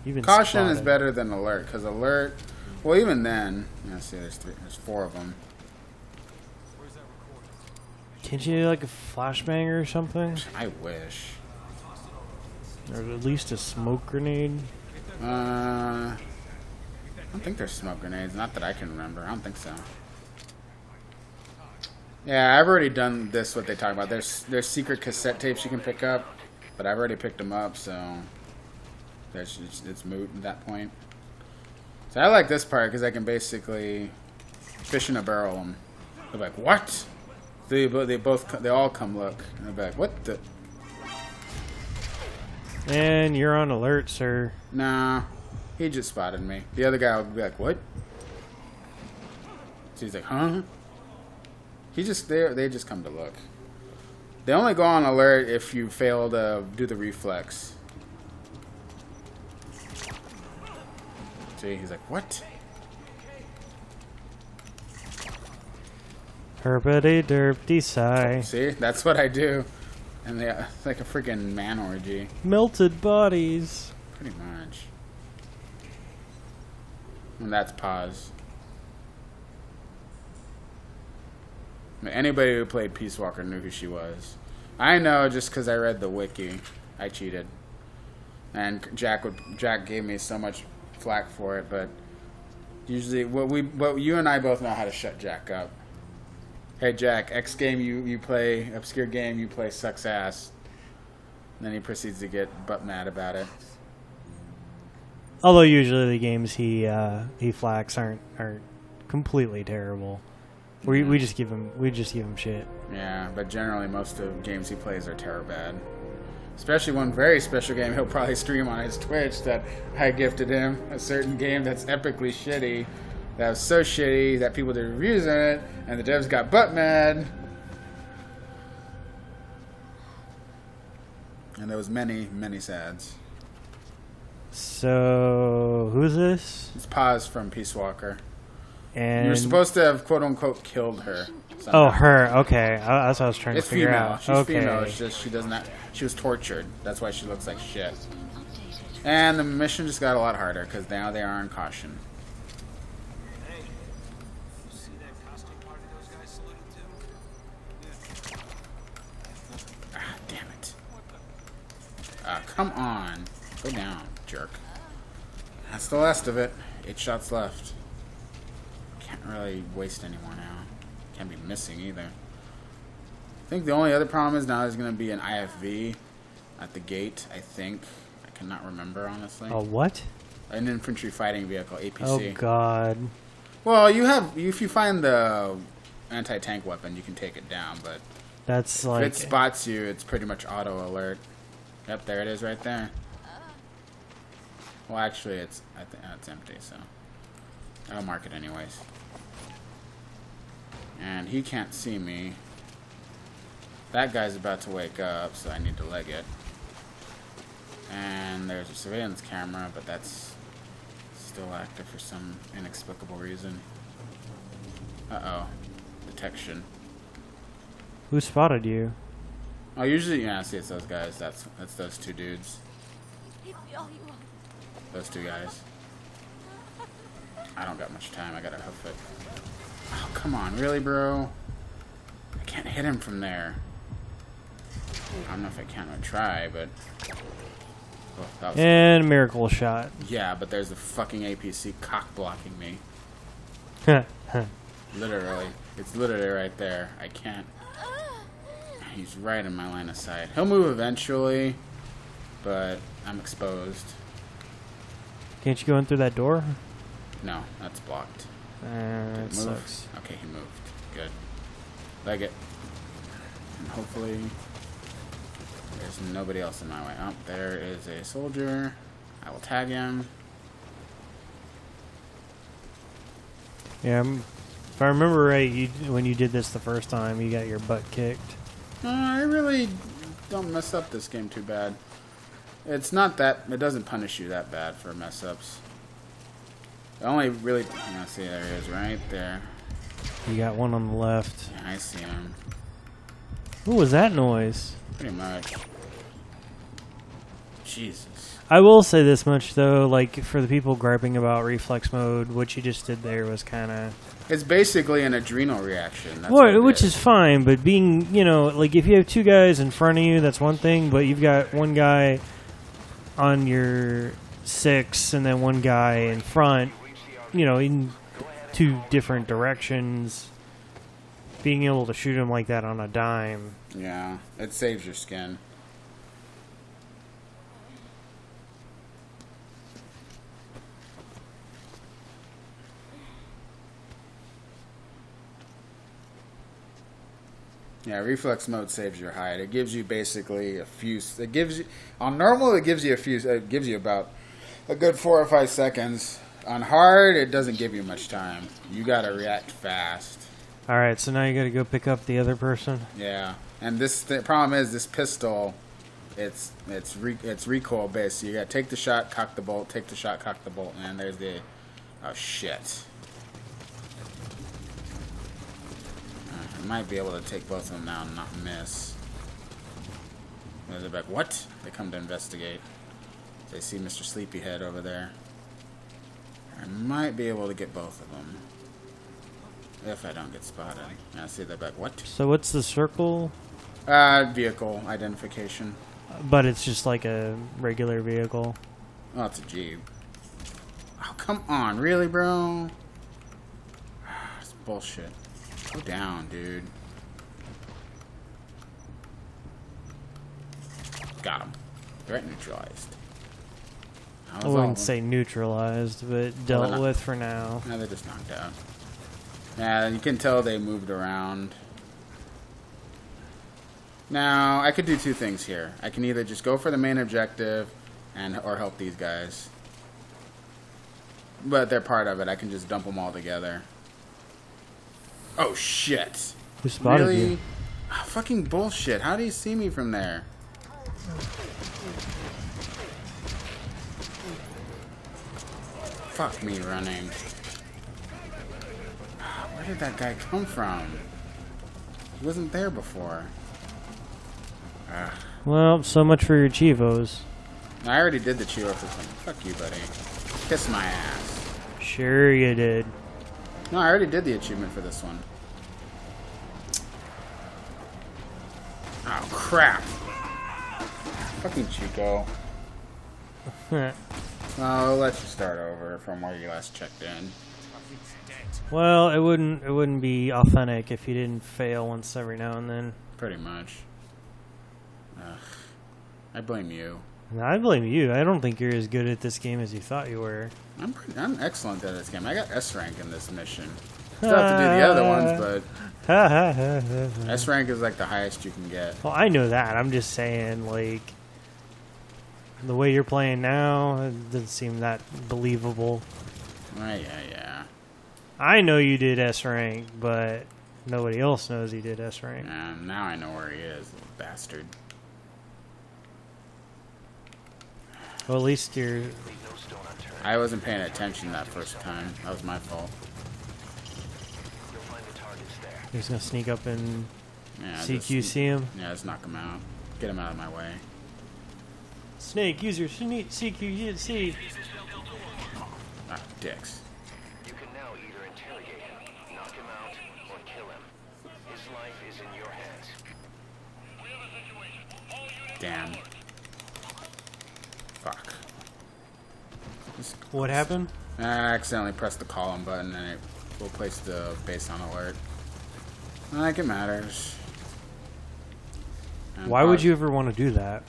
[SPEAKER 1] even
[SPEAKER 2] Caution is
[SPEAKER 1] spotted.
[SPEAKER 2] better than alert, because alert... Well, even then... Let's see, there's 4 of them.
[SPEAKER 1] Can't you do like a flashbang or something?
[SPEAKER 2] I wish.
[SPEAKER 1] Or at least a smoke grenade?
[SPEAKER 2] I don't think there's smoke grenades. Not that I can remember. I don't think so. Yeah, I've already done this, what they talk about. There's secret cassette tapes you can pick up, but I've already picked them up, so it's moot at that point. So I like this part because I can basically fish in a barrel them. They're like, what? They all come look, and they're like, what the?
[SPEAKER 1] And you're on alert, sir.
[SPEAKER 2] Nah, he just spotted me. The other guy will be like, what? So he's like, huh? They just come to look. They only go on alert if you fail to do the reflex. See, he's like, what?
[SPEAKER 1] Herpity derpty sigh.
[SPEAKER 2] See, that's what I do. And it's like a freaking man orgy.
[SPEAKER 1] Melted bodies.
[SPEAKER 2] Pretty much. And that's pause. Anybody who played Peace Walker knew who she was. I know just because I read the wiki. I cheated. And Jack gave me so much flack for it, but usually what you and I both know how to shut Jack up. Hey Jack, X game you play, obscure game you play sucks ass. And then he proceeds to get butt mad about it.
[SPEAKER 1] Although usually the games he flacks aren't completely terrible. We just give him shit.
[SPEAKER 2] Yeah, but generally most of the games he plays are terror bad. Especially one very special game he'll probably stream on his Twitch that I gifted him. A certain game that's epically shitty. That was so shitty that people did reviews on it, and the devs got butt mad. And there was many, many sads.
[SPEAKER 1] So who's this?
[SPEAKER 2] It's Paz from Peace Walker.
[SPEAKER 1] And
[SPEAKER 2] You're supposed to have quote unquote killed her.
[SPEAKER 1] Oh, her. Okay, that's what I was trying
[SPEAKER 2] It's
[SPEAKER 1] to figure
[SPEAKER 2] female.
[SPEAKER 1] out.
[SPEAKER 2] She's
[SPEAKER 1] okay.
[SPEAKER 2] female. It's just she doesn't. She was tortured. That's why she looks like shit. And the mission just got a lot harder because now they are on caution. Ah, damn it! Come on, go down, jerk. That's the last of it. 8 shots left. Can't really waste any more now. Can't be missing either. I think the only other problem is now there's going to be an IFV at the gate, I think. I cannot remember, honestly.
[SPEAKER 1] A what?
[SPEAKER 2] An infantry fighting vehicle, APC.
[SPEAKER 1] Oh, God.
[SPEAKER 2] Well, if you find the anti-tank weapon, you can take it down, but
[SPEAKER 1] That's like...
[SPEAKER 2] if it spots you, it's pretty much auto alert. Yep, there it is right there. Well, actually, it's empty, so I'll mark it anyways. And he can't see me. That guy's about to wake up, so I need to leg it. And there's a surveillance camera, but that's still active for some inexplicable reason. Uh-oh. Detection.
[SPEAKER 1] Who spotted you?
[SPEAKER 2] Oh, usually, yeah, see, it's those guys. That's those 2 dudes. Those 2 guys. I don't got much time. I gotta hoof it. Oh, come on. Really, bro? I can't hit him from there. I don't know if I can. I'll try, but... Oh, that was...
[SPEAKER 1] And miracle shot.
[SPEAKER 2] Yeah, but there's a fucking APC cock blocking me. Literally. It's literally right there. I can't... He's right in my line of sight. He'll move eventually, but I'm exposed.
[SPEAKER 1] Can't you go in through that door?
[SPEAKER 2] No, that's blocked.
[SPEAKER 1] That
[SPEAKER 2] Move.
[SPEAKER 1] sucks.
[SPEAKER 2] Okay, he moved. Good. Leg it. And hopefully there's nobody else in my way. Oh, there is a soldier. I will tag him.
[SPEAKER 1] Yeah, if I remember right, when you did this the first time, you got your butt kicked.
[SPEAKER 2] I really don't mess up this game too bad. It's not that... It doesn't punish you that bad for mess-ups. It only really... see, there he is right there.
[SPEAKER 1] You got one on the left.
[SPEAKER 2] Yeah, I see him.
[SPEAKER 1] What was that noise?
[SPEAKER 2] Pretty much. Jesus.
[SPEAKER 1] I will say this much though, like for the people griping about reflex mode, what you just did there was kind of
[SPEAKER 2] It's basically an adrenal reaction. That's what it
[SPEAKER 1] which is fine, but being, like if you have two guys in front of you, that's one thing, but you've got one guy on your 6 and then one guy in front, in two different directions. Being able to shoot him like that on a dime.
[SPEAKER 2] Yeah, it saves your skin. Yeah, reflex mode saves your hide. It gives you basically a few. It gives you on normal. It gives you a few. It gives you about a good 4 or 5 seconds. On hard, it doesn't give you much time. You gotta react fast.
[SPEAKER 1] All right, so now you got to go pick up the other person.
[SPEAKER 2] Yeah, and the problem is this pistol. It's recoil based. So you gotta take the shot, cock the bolt, take the shot, cock the bolt, and there's the. Oh shit. I might be able to take both of them now and not miss. They're like, what? They come to investigate. They see Mr. Sleepyhead over there. I might be able to get both of them. If I don't get spotted. I see they're like, what?
[SPEAKER 1] So what's the circle?
[SPEAKER 2] Vehicle identification.
[SPEAKER 1] But it's just like a regular vehicle.
[SPEAKER 2] Oh, it's a Jeep. Oh, come on. Really, bro? It's bullshit. Go down, dude. Got him. Threat neutralized.
[SPEAKER 1] I wouldn't say neutralized, but dealt with for now.
[SPEAKER 2] No, they're just knocked out. Yeah, you can tell they moved around. Now, I could do two things here. I can either just go for the main objective or help these guys. But they're part of it. I can just dump them all together. Oh, shit.
[SPEAKER 1] Who spotted
[SPEAKER 2] really?
[SPEAKER 1] you?
[SPEAKER 2] Oh, fucking bullshit. How do you see me from there? Fuck me running. Where did that guy come from? He wasn't there before.
[SPEAKER 1] Well, so much for your Chivos.
[SPEAKER 2] I already did the Chivo for some. Fuck you, buddy. Kiss my ass.
[SPEAKER 1] Sure you did.
[SPEAKER 2] No, I already did the achievement for this one. Oh, crap. Fucking Chico. Well, I'll let you start over from where you last checked in.
[SPEAKER 1] Well, it wouldn't be authentic if you didn't fail once every now and then.
[SPEAKER 2] Pretty much. Ugh. I blame you.
[SPEAKER 1] No, I blame you. I don't think you're as good at this game as you thought you were.
[SPEAKER 2] I'm excellent at this game. I got S rank in this mission. Still have to do the other ones, but S rank is like the highest you can get.
[SPEAKER 1] Well, I know that. I'm just saying, like, the way you're playing now, it doesn't seem that believable.
[SPEAKER 2] Yeah.
[SPEAKER 1] I know you did S rank, but nobody else knows he did S rank.
[SPEAKER 2] Now I know where he is, little bastard.
[SPEAKER 1] Well, at least you're...
[SPEAKER 2] I wasn't paying attention that first time. That was my fault.
[SPEAKER 1] You're just going to sneak up and
[SPEAKER 2] CQC
[SPEAKER 1] him?
[SPEAKER 2] Yeah, let's knock him out. Get him out of my way.
[SPEAKER 1] Snake, use your CQC.
[SPEAKER 2] Ah, dicks.
[SPEAKER 4] You can now either interrogate him, knock him out, or kill him. His life is in your hands.
[SPEAKER 2] Damn. Fuck.
[SPEAKER 1] What happened?
[SPEAKER 2] I accidentally pressed the column button and it will place the base on alert. Not like it matters. And
[SPEAKER 1] Why would you ever want to do that?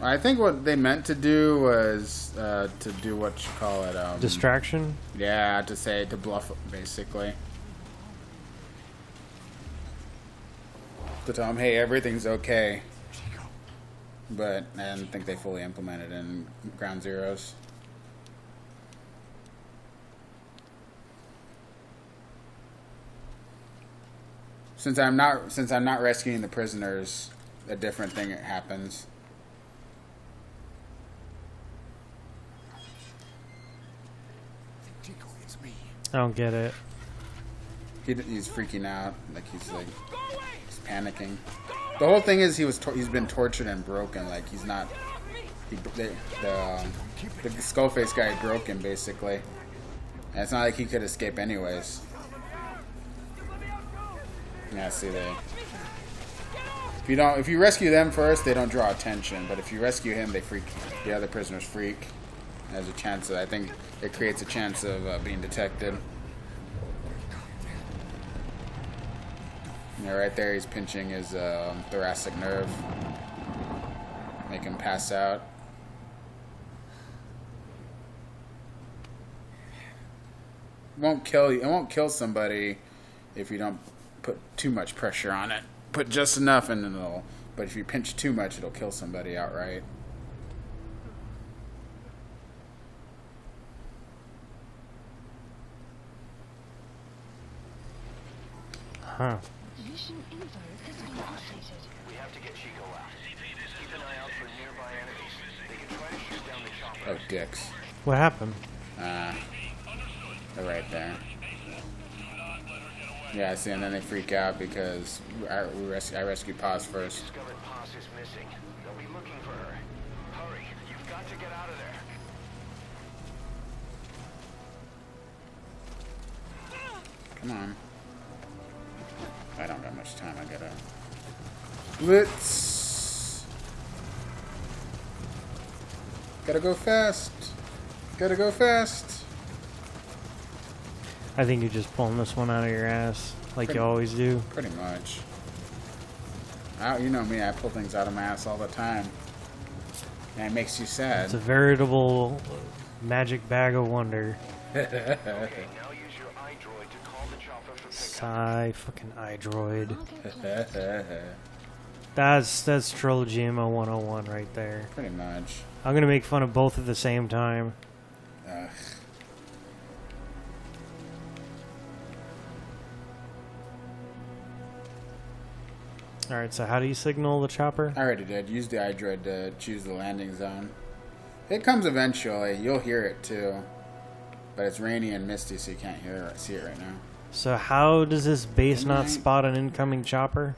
[SPEAKER 2] I think what they meant to do was to do what you call it.
[SPEAKER 1] Distraction?
[SPEAKER 2] Yeah, to bluff, basically. To tell them, hey, everything's okay. But I don't think they fully implemented in Ground Zeroes. Since I'm not rescuing the prisoners, a different thing happens.
[SPEAKER 1] I don't get it.
[SPEAKER 2] He's freaking out. He's panicking. The whole thing is he's been tortured and broken. Like he's not. The Skullface guy broke him basically. And it's not like he could escape anyways. Yeah, see if you rescue them first, they don't draw attention. But if you rescue him, they freak. The other prisoners freak. There's a chance I think it creates a chance of being detected. Yeah, right there, he's pinching his thoracic nerve, make him pass out. It won't kill you. It won't kill somebody if you don't put too much pressure on it. Put just enough, and then it'll. But if you pinch too much, it'll kill somebody outright.
[SPEAKER 1] Huh.
[SPEAKER 5] Mission info has been updated.
[SPEAKER 4] We have to get Chico out. Keep an eye out for nearby enemies. They can try to shoot down the chopper.
[SPEAKER 2] Oh, dicks.
[SPEAKER 1] What happened?
[SPEAKER 2] They're right there. Yeah, see, and then they freak out because I rescued Paz first.
[SPEAKER 4] Discovered Paz is missing. They'll be looking for her. Hurry, you've got to get out of there.
[SPEAKER 2] Come on. I don't got much time. I gotta blitz. Gotta go fast. Gotta go fast.
[SPEAKER 1] I think you're just pulling this one out of your ass, like you always do.
[SPEAKER 2] Pretty much. You know me. I pull things out of my ass all the time, and it makes you sad.
[SPEAKER 1] It's a veritable magic bag of wonder.
[SPEAKER 4] Okay, now use your iDroid to call the chopper for pickup.
[SPEAKER 1] Fucking iDroid.
[SPEAKER 5] Marco
[SPEAKER 1] That's Troll GMO 101 right there.
[SPEAKER 2] Pretty much.
[SPEAKER 1] I'm gonna make fun of both at the same time.
[SPEAKER 2] Ugh.
[SPEAKER 1] Alright, so how do you signal the chopper?
[SPEAKER 2] I already did. Use the iDroid to choose the landing zone. It comes eventually. You'll hear it too. But it's rainy and misty, so you can't see it right now.
[SPEAKER 1] So how does this base not
[SPEAKER 2] Midnight.
[SPEAKER 1] spot an incoming chopper?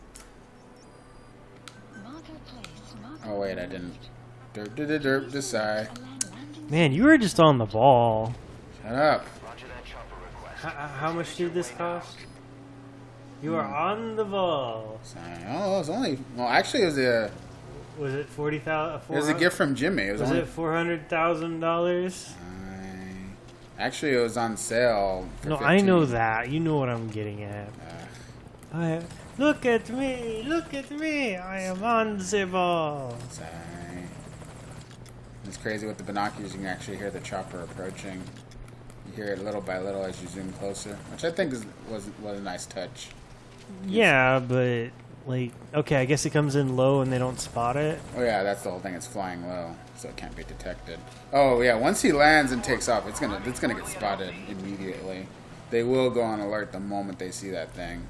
[SPEAKER 5] Place. Marco
[SPEAKER 2] Oh wait, I didn't. Derp, derp, derp, decide.
[SPEAKER 1] Man, you were just on the ball.
[SPEAKER 2] Shut up.
[SPEAKER 4] Roger that chopper request.
[SPEAKER 1] How much did this cost? You are on the ball.
[SPEAKER 2] Oh, it was only. Well, actually, it
[SPEAKER 1] Was it 40,000?
[SPEAKER 2] was a gift from Jimmy. It was,
[SPEAKER 1] Was
[SPEAKER 2] only.
[SPEAKER 1] it $400,000?
[SPEAKER 2] Actually, it was on sale. For
[SPEAKER 1] No,
[SPEAKER 2] 15.
[SPEAKER 1] I know that. You know what I'm getting at. Look at me! Look at me! I am on the ball.
[SPEAKER 2] Sorry. It's crazy with the binoculars. You can actually hear the chopper approaching. You hear it little by little as you zoom closer, which I think was a nice touch.
[SPEAKER 1] Yeah, but like, okay, I guess it comes in low and they don't spot it.
[SPEAKER 2] Oh yeah, that's the whole thing. It's flying low, so it can't be detected. Oh yeah, once he lands and takes off, it's gonna get spotted immediately. They will go on alert the moment they see that thing.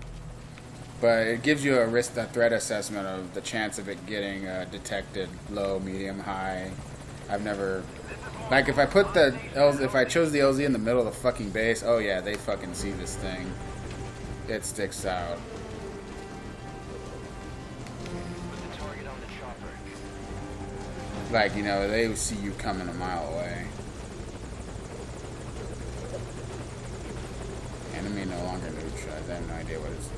[SPEAKER 2] But it gives you a threat assessment of the chance of it getting detected: low, medium, high. I've never, like, if I chose the LZ in the middle of the fucking base, oh yeah, they fucking see this thing. It sticks out.
[SPEAKER 4] Put the target on the chopper.
[SPEAKER 2] Like, you know, they see you coming a mile away. Enemy no longer neutralized. I have no idea what it's.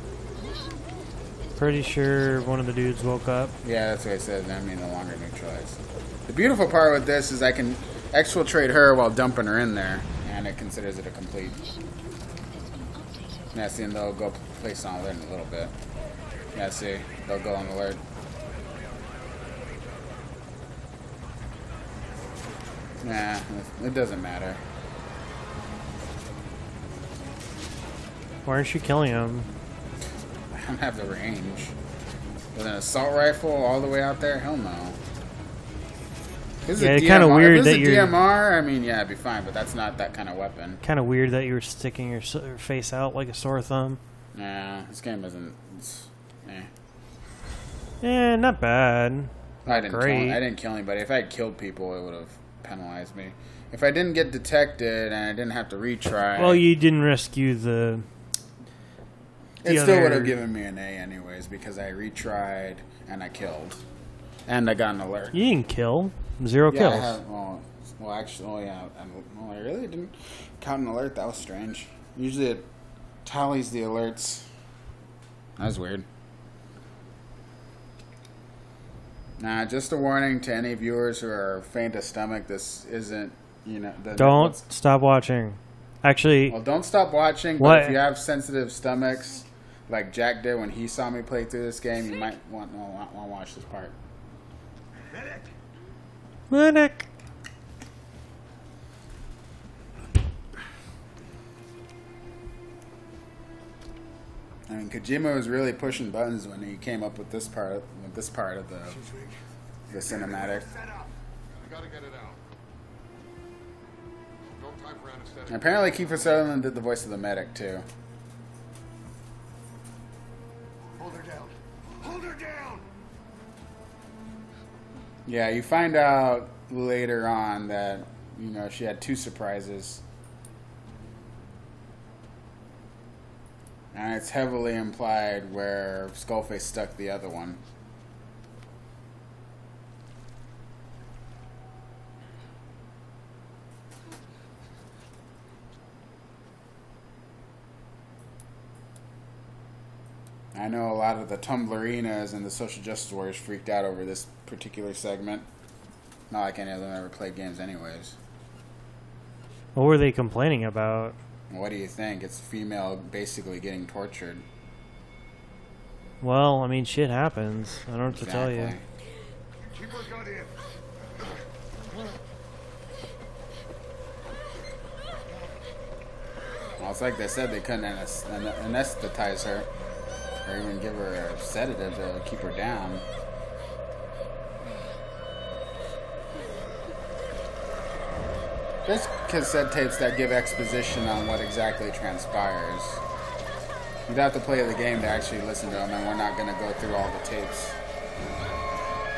[SPEAKER 1] Pretty sure one of the dudes woke up.
[SPEAKER 2] Yeah, that's what it says. Enemy no longer neutralized. The beautiful part with this is I can exfiltrate her while dumping her in there, and it considers it a complete. Yeah, see, and they'll go place on alert in a little bit. Yeah, see, they'll go on alert. Nah, it doesn't matter.
[SPEAKER 1] Why aren't you killing him?
[SPEAKER 2] I don't have the range. With an assault rifle all the way out there? Hell no. This
[SPEAKER 1] Yeah,
[SPEAKER 2] is
[SPEAKER 1] it's kinda weird
[SPEAKER 2] if
[SPEAKER 1] that
[SPEAKER 2] this is a
[SPEAKER 1] you're-
[SPEAKER 2] DMR, I mean, yeah, it'd be fine, but that's not that kind of weapon.
[SPEAKER 1] Kind of weird that you were sticking your face out like a sore thumb.
[SPEAKER 2] Nah, this game isn't. It's,
[SPEAKER 1] Not bad.
[SPEAKER 2] I didn't
[SPEAKER 1] Great.
[SPEAKER 2] I didn't kill anybody. If I had killed people, it would have penalized me. If I didn't get detected and I didn't have to retry.
[SPEAKER 1] Well, you didn't rescue the
[SPEAKER 2] It still would have given me an A anyways because I retried and I killed. And I got an alert.
[SPEAKER 1] You didn't kill. 0
[SPEAKER 2] Yeah,
[SPEAKER 1] kills.
[SPEAKER 2] I have, well, actually, I really didn't count an alert. That was strange. Usually it tallies the alerts. That was weird. Nah, just a warning to any viewers who are faint of stomach. This isn't,
[SPEAKER 1] Don't stop watching. Actually,
[SPEAKER 2] well, don't stop watching. But if you have sensitive stomachs, like Jack did when he saw me play through this game, you might want to watch this part.
[SPEAKER 1] Medic.
[SPEAKER 2] I mean, Kojima was really pushing buttons when he came up with this part of the cinematic.
[SPEAKER 6] Gotta get it out. No time for anesthetic.
[SPEAKER 2] And apparently, Kiefer Sutherland did the voice of the medic too.
[SPEAKER 6] Hold her down. Hold her down.
[SPEAKER 2] Yeah, you find out later on that she had 2 surprises, and it's heavily implied where Skullface stuck the other one. I know a lot of the Tumblerinas and the social justice warriors freaked out over this particular segment. Not like any of them ever played games anyways.
[SPEAKER 1] What were they complaining about?
[SPEAKER 2] What do you think? It's a female basically getting tortured.
[SPEAKER 1] Well, I mean, shit happens. I don't know what to tell you.
[SPEAKER 6] Keep her gun in.
[SPEAKER 2] Well, it's like they said they couldn't anesthetize her or even give her a sedative to keep her down. There's cassette tapes that give exposition on what exactly transpires. You'd have to play the game to actually listen to them, and we're not going to go through all the tapes.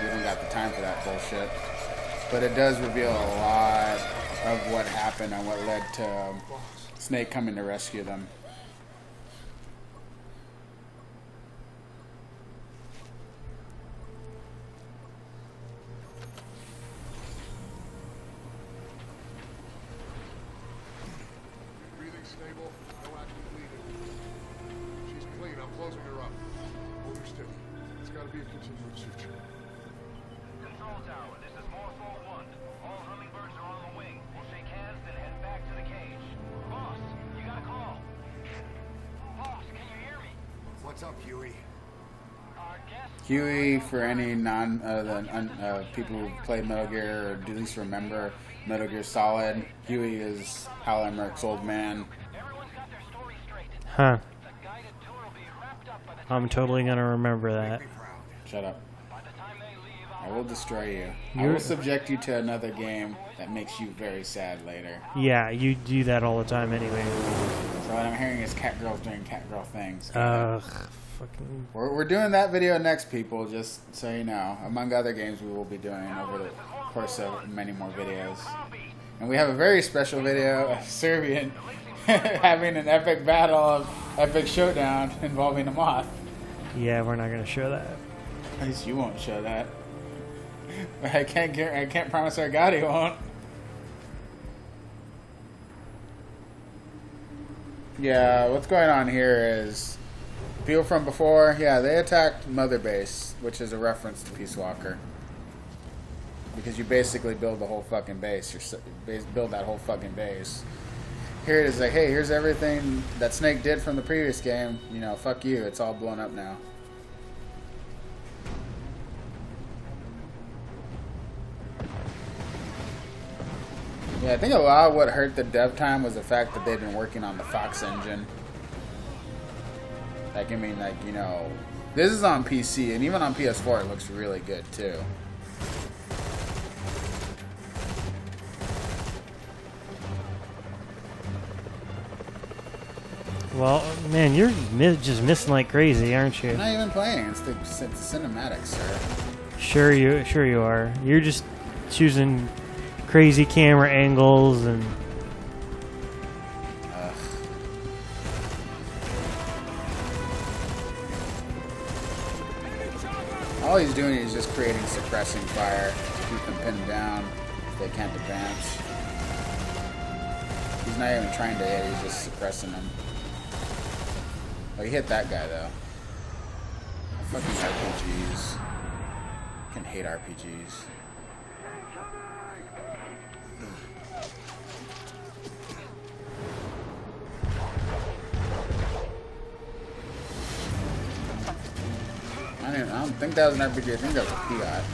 [SPEAKER 2] We don't got the time for that bullshit. But it does reveal a lot of what happened and what led to Snake coming to rescue them.
[SPEAKER 6] Breathing stable. No active bleeding. She's clean. I'm closing her up. Hold her stiff. It's got to be a continuous suture.
[SPEAKER 4] Control tower, this is Morpho 1. All hummingbirds are on the wing. We'll shake hands, then head back to the cage. Boss, you got a call. Boss, can you hear me?
[SPEAKER 3] What's up, Huey?
[SPEAKER 4] Our guest...
[SPEAKER 2] Huey, for any people who played Metal Gear or at least remember Metal Gear Solid, Huey is Hal Emmerich's old man.
[SPEAKER 4] Everyone's got their story straight.
[SPEAKER 1] Huh.
[SPEAKER 4] The guided tour will be wrapped up by the time...
[SPEAKER 1] I'm totally gonna remember that.
[SPEAKER 3] Be proud.
[SPEAKER 2] Shut up.
[SPEAKER 4] By the time they leave,
[SPEAKER 2] I will destroy you. I
[SPEAKER 1] You're-
[SPEAKER 2] will subject you to another game that makes you very sad later.
[SPEAKER 1] Yeah, you do that all the time anyway.
[SPEAKER 2] So what I'm hearing is cat girls doing cat girl things.
[SPEAKER 1] Ugh, fucking.
[SPEAKER 2] We're doing that video next, people, just so you know. Among other games we will be doing over the course of many more videos. And we have a very special video of Survient having an epic battle of epic showdown involving a moth.
[SPEAKER 1] Yeah, we're not gonna show that.
[SPEAKER 2] At least you won't show that. But I can't promise our God he won't. Yeah, what's going on here is people from before, yeah, they attacked Mother Base, which is a reference to Peace Walker. Because you basically build the whole fucking base. Build that whole fucking base. Here it is like, hey, here's everything that Snake did from the previous game. You know, fuck you. It's all blown up now. Yeah, I think a lot of what hurt the dev time was the fact that they've been working on the Fox engine. Like, I mean, like, you know, this is on PC, and even on PS4 it looks really good, too.
[SPEAKER 1] Well, man, you're just missing like crazy, aren't you?
[SPEAKER 2] I'm not even playing. It's the cinematics, sir.
[SPEAKER 1] Sure you are. You're just choosing crazy camera angles and.
[SPEAKER 2] All he's doing is just creating suppressing fire to keep them pinned down if they can't advance. He's not even trying to hit, he's just suppressing them. Oh, he hit that guy though. Fucking RPGs. I can hate RPGs. I don't think that was an RPG, I think that was a Fiat.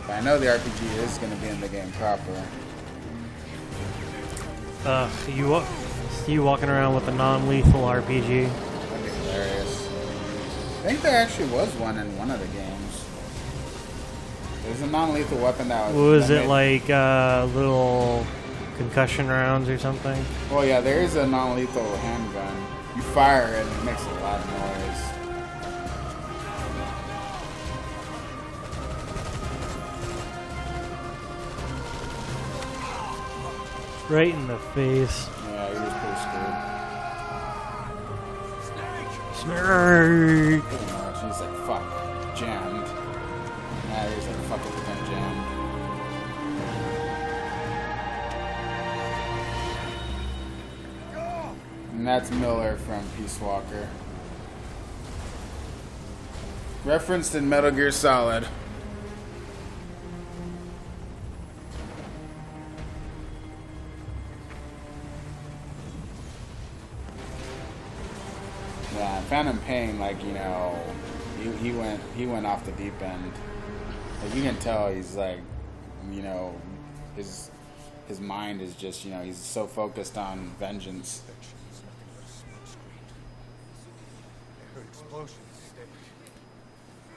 [SPEAKER 2] But I know the RPG is going to be in the game proper.
[SPEAKER 1] You walking around with a non-lethal RPG.
[SPEAKER 2] That'd be hilarious. I think there actually was one in one of the games. There's a non-lethal weapon that
[SPEAKER 1] Was it like little concussion rounds or something?
[SPEAKER 2] Well, yeah, there is a non-lethal handgun. You fire it and it makes a lot of noise.
[SPEAKER 1] Right in the face.
[SPEAKER 2] Yeah, he was pretty screwed.
[SPEAKER 1] Snake!
[SPEAKER 2] Pretty much. He's like, fuck, jammed. Yeah, he's like, fuck it, again, jammed. And that's Miller from Peace Walker. Referenced in Metal Gear Solid. Yeah, Phantom Pain, like, you know, he went off the deep end. Like, you can tell he's like, you know, his mind is just, you know, he's so focused on vengeance.
[SPEAKER 6] I heard explosions.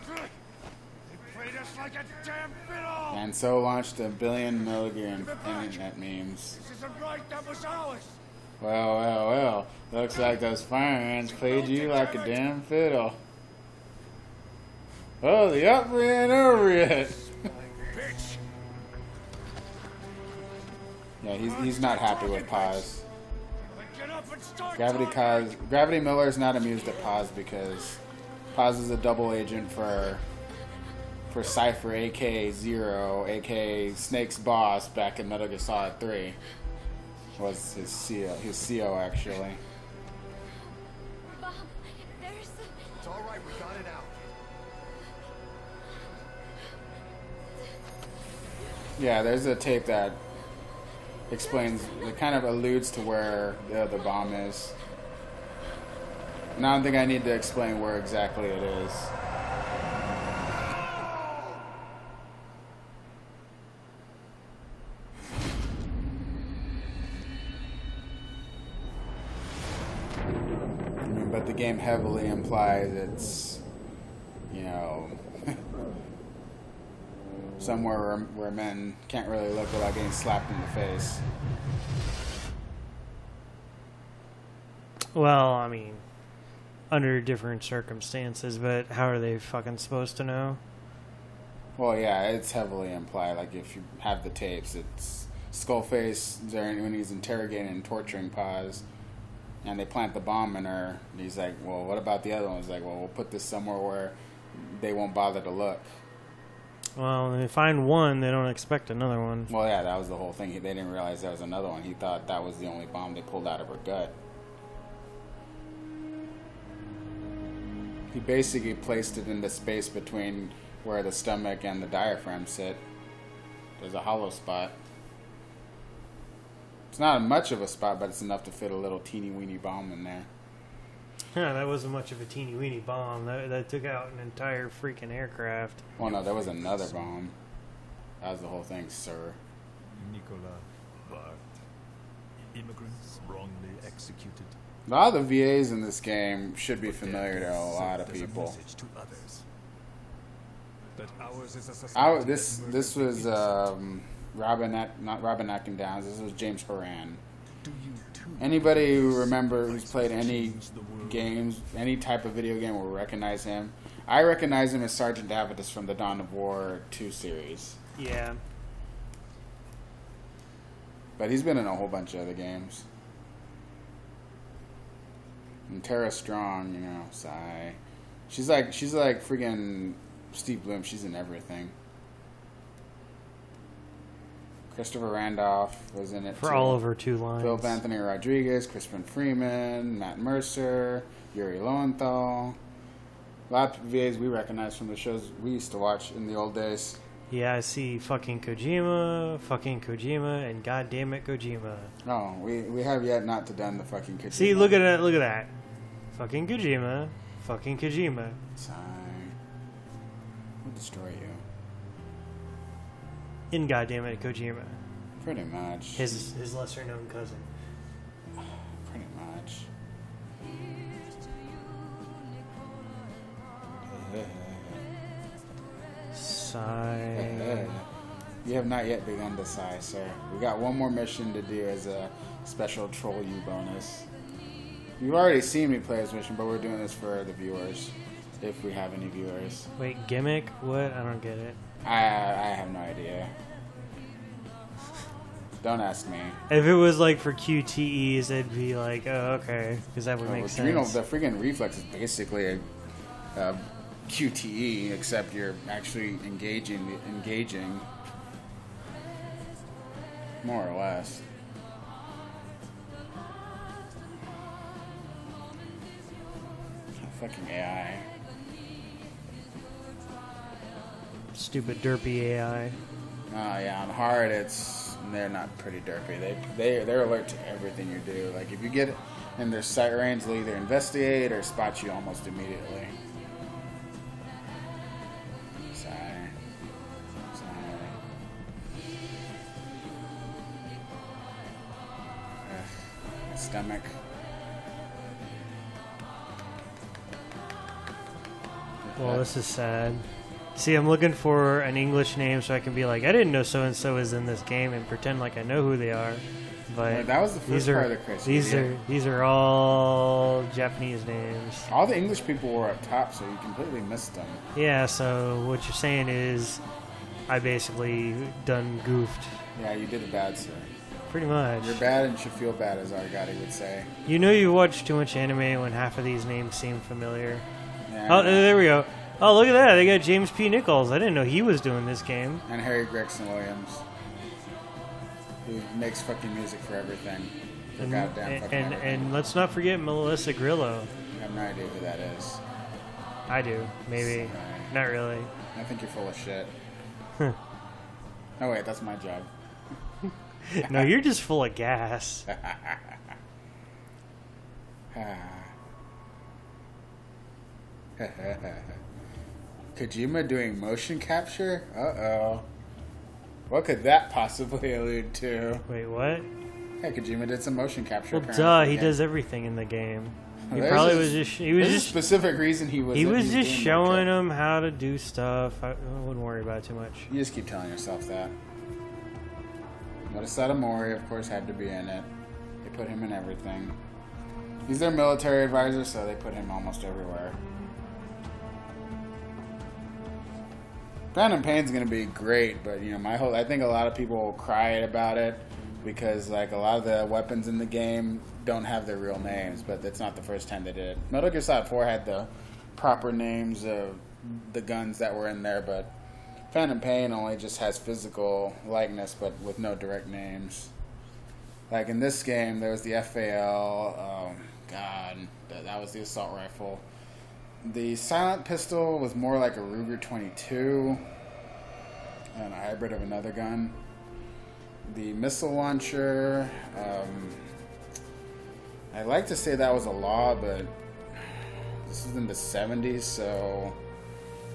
[SPEAKER 6] They played us like a damn fiddle!
[SPEAKER 2] And so launched a billion milligram internet memes.
[SPEAKER 6] This isn't right, that was ours!
[SPEAKER 2] Well, well, well. Looks like those fire ants played you like a damn fiddle. Oh, the up ran over it.
[SPEAKER 6] Bitch!
[SPEAKER 2] Yeah, he's not happy with Paz.
[SPEAKER 6] Get up and start
[SPEAKER 2] Gravity Miller is not amused at Paz because Paz is a double agent for Cypher, aka Zero, aka Snake's boss back in Metal Gear Solid 3. Was his CO actually.
[SPEAKER 5] Bob, there's...
[SPEAKER 6] It's alright, we got it out.
[SPEAKER 2] Yeah, there's a tape that explains, it kind of alludes to where the other bomb is. And I don't think I need to explain where exactly it is. But the game heavily implies it's, you know, somewhere where men can't really look without getting slapped in the face.
[SPEAKER 1] Well, I mean, under different circumstances, but how are they fucking supposed to know?
[SPEAKER 2] Well, yeah, it's heavily implied. Like, if you have the tapes, it's Skullface when he's interrogating and torturing Paz, and they plant the bomb in her, and he's like, well, what about the other one? He's like, well, we'll put this somewhere where they won't bother to look.
[SPEAKER 1] Well, when they find one, they don't expect another one.
[SPEAKER 2] Well, yeah, that was the whole thing. They didn't realize there was another one. He thought that was the only bomb they pulled out of her gut. He basically placed it in the space between where the stomach and the diaphragm sit. There's a hollow spot. It's not much of a spot, but it's enough to fit a little teeny weeny bomb in there.
[SPEAKER 1] Yeah, that wasn't much of a teeny weeny bomb. That took out an entire freaking aircraft.
[SPEAKER 2] Well, no, there was another bomb. That was the whole thing, sir.
[SPEAKER 7] Nicola Bart. Immigrants wrongly executed.
[SPEAKER 2] A lot of the VAs in this game should be familiar to a lot of
[SPEAKER 7] Served as a
[SPEAKER 2] people.
[SPEAKER 7] message to others that ours is a society
[SPEAKER 2] This was not Robin Atkin-Downs. This was James Horan.
[SPEAKER 7] Do you too
[SPEAKER 2] Anybody who who's played any games, any type of video game will recognize him. I recognize him as Sergeant Davidas from the Dawn of War 2 series.
[SPEAKER 1] Yeah.
[SPEAKER 2] But he's been in a whole bunch of other games. And Tara Strong, you know, sigh. She's like freaking Steve Bloom. She's in everything. Christopher Randolph was in it
[SPEAKER 1] For
[SPEAKER 2] too.
[SPEAKER 1] all over 2 lines.
[SPEAKER 2] Philip Anthony Rodriguez, Crispin Freeman, Matt Mercer, Yuri Lowenthal. A lot of VAs we recognize from the shows we used to watch in the old days.
[SPEAKER 1] Yeah, I see fucking Kojima, and goddamn it, Kojima.
[SPEAKER 2] Oh, we have yet not to done the fucking Kojima.
[SPEAKER 1] See, look at that. Fucking Kojima.
[SPEAKER 2] Sigh. We'll destroy you.
[SPEAKER 1] In goddamn it, Kojima.
[SPEAKER 2] Pretty much.
[SPEAKER 1] His lesser known cousin.
[SPEAKER 2] Pretty much.
[SPEAKER 1] Sigh.
[SPEAKER 2] You have not yet begun to sigh, sir. We got one more mission to do as a special Troll You bonus. You've already seen me play this mission, but we're doing this for the viewers, if we have any viewers.
[SPEAKER 1] Wait, gimmick? What? I don't get it.
[SPEAKER 2] I have no idea. Don't ask me.
[SPEAKER 1] If it was like for QTEs, it'd be like, oh, okay, because that would make sense.
[SPEAKER 2] You know, the freaking reflex is basically a QTE, except you're actually engaging, more or less. Fucking AI.
[SPEAKER 1] Stupid derpy AI.
[SPEAKER 2] Oh yeah, on hard they're not pretty derpy. They're alert to everything you do. Like if you get in their sight range, they'll either investigate or spot you almost immediately. Sigh. My stomach.
[SPEAKER 1] Well, this is sad. See, I'm looking for an English name so I can be like, I didn't know so-and-so is in this game and pretend like I know who they are. But
[SPEAKER 2] Yeah, that was the first part of the criteria.
[SPEAKER 1] these are all Japanese names.
[SPEAKER 2] All the English people were up top, so you completely missed them.
[SPEAKER 1] Yeah, so what you're saying is I basically done goofed.
[SPEAKER 2] Yeah, you did bad, sir.
[SPEAKER 1] Pretty much.
[SPEAKER 2] You're bad and should feel bad, as Argotti would say.
[SPEAKER 1] You know you watch too much anime when half of these names seem familiar.
[SPEAKER 2] Yeah,
[SPEAKER 1] Oh, there we go. Oh, look at that. They got James P. Nichols. I didn't know he was doing this game.
[SPEAKER 2] and Harry Gregson Williams, who makes fucking music for everything. For goddamn fucking everything.
[SPEAKER 1] And let's not forget Melissa Grillo.
[SPEAKER 2] I have no idea who that is.
[SPEAKER 1] I do. Maybe. Not really.
[SPEAKER 2] I think you're full of shit. Oh wait, that's my job.
[SPEAKER 1] No, you're just full of gas.
[SPEAKER 2] Kojima doing motion capture? Uh-oh. What could that possibly allude to?
[SPEAKER 1] Wait, what?
[SPEAKER 2] Hey, Kojima did some motion capture.
[SPEAKER 1] Well,
[SPEAKER 2] apparently,
[SPEAKER 1] duh.
[SPEAKER 2] in the
[SPEAKER 1] He
[SPEAKER 2] game.
[SPEAKER 1] does everything in the game. He
[SPEAKER 2] There's
[SPEAKER 1] probably
[SPEAKER 2] a-
[SPEAKER 1] was just. He was
[SPEAKER 2] There's a
[SPEAKER 1] just.
[SPEAKER 2] specific reason he was.
[SPEAKER 1] He
[SPEAKER 2] in
[SPEAKER 1] was
[SPEAKER 2] his
[SPEAKER 1] just
[SPEAKER 2] game
[SPEAKER 1] showing
[SPEAKER 2] mode.
[SPEAKER 1] him how to do stuff. I wouldn't worry about it too much.
[SPEAKER 2] You just keep telling yourself that. But Asada Mori, of course, had to be in it. They put him in everything. He's their military advisor, so they put him almost everywhere. Phantom Pain's gonna be great, but you know, I think a lot of people will cry about it because like a lot of the weapons in the game don't have their real names, but that's not the first time they did. Metal Gear Solid 4 had the proper names of the guns that were in there, but Phantom Pain only just has physical likeness, but with no direct names. Like in this game, there was the FAL. Oh God, that was the assault rifle. The silent pistol was more like a Ruger 22 and a hybrid of another gun. The missile launcher, I'd like to say that was a law, but this is in the 70s, so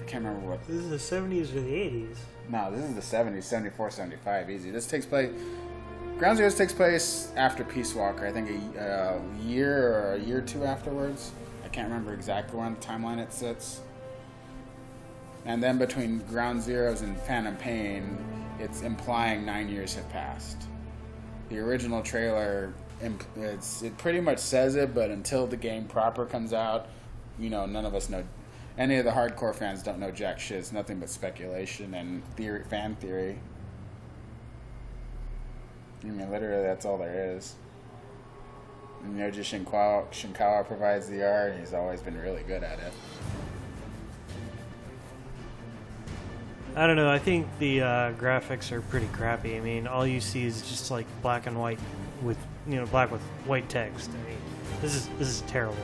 [SPEAKER 2] I can't remember what.
[SPEAKER 1] This is the 70s or the 80s.
[SPEAKER 2] No, this is the 70s, 74, 75, easy. This takes place. Ground Zeroes takes place after Peace Walker, I think a year or a year or two afterwards. I can't remember exactly where on the timeline it sits. And then between Ground Zeroes and Phantom Pain, it's implying 9 years have passed. The original trailer, it pretty much says it, but until the game proper comes out, you know, none of us know. Any of the hardcore fans don't know jack shit. It's nothing but speculation and theory, fan theory. I mean, literally, that's all there is. And Yoji Shinkawa provides the art. He's always been really good at it.
[SPEAKER 1] I don't know. I think the graphics are pretty crappy. I mean, all you see is just like black and white with black with white text. I mean, this is terrible.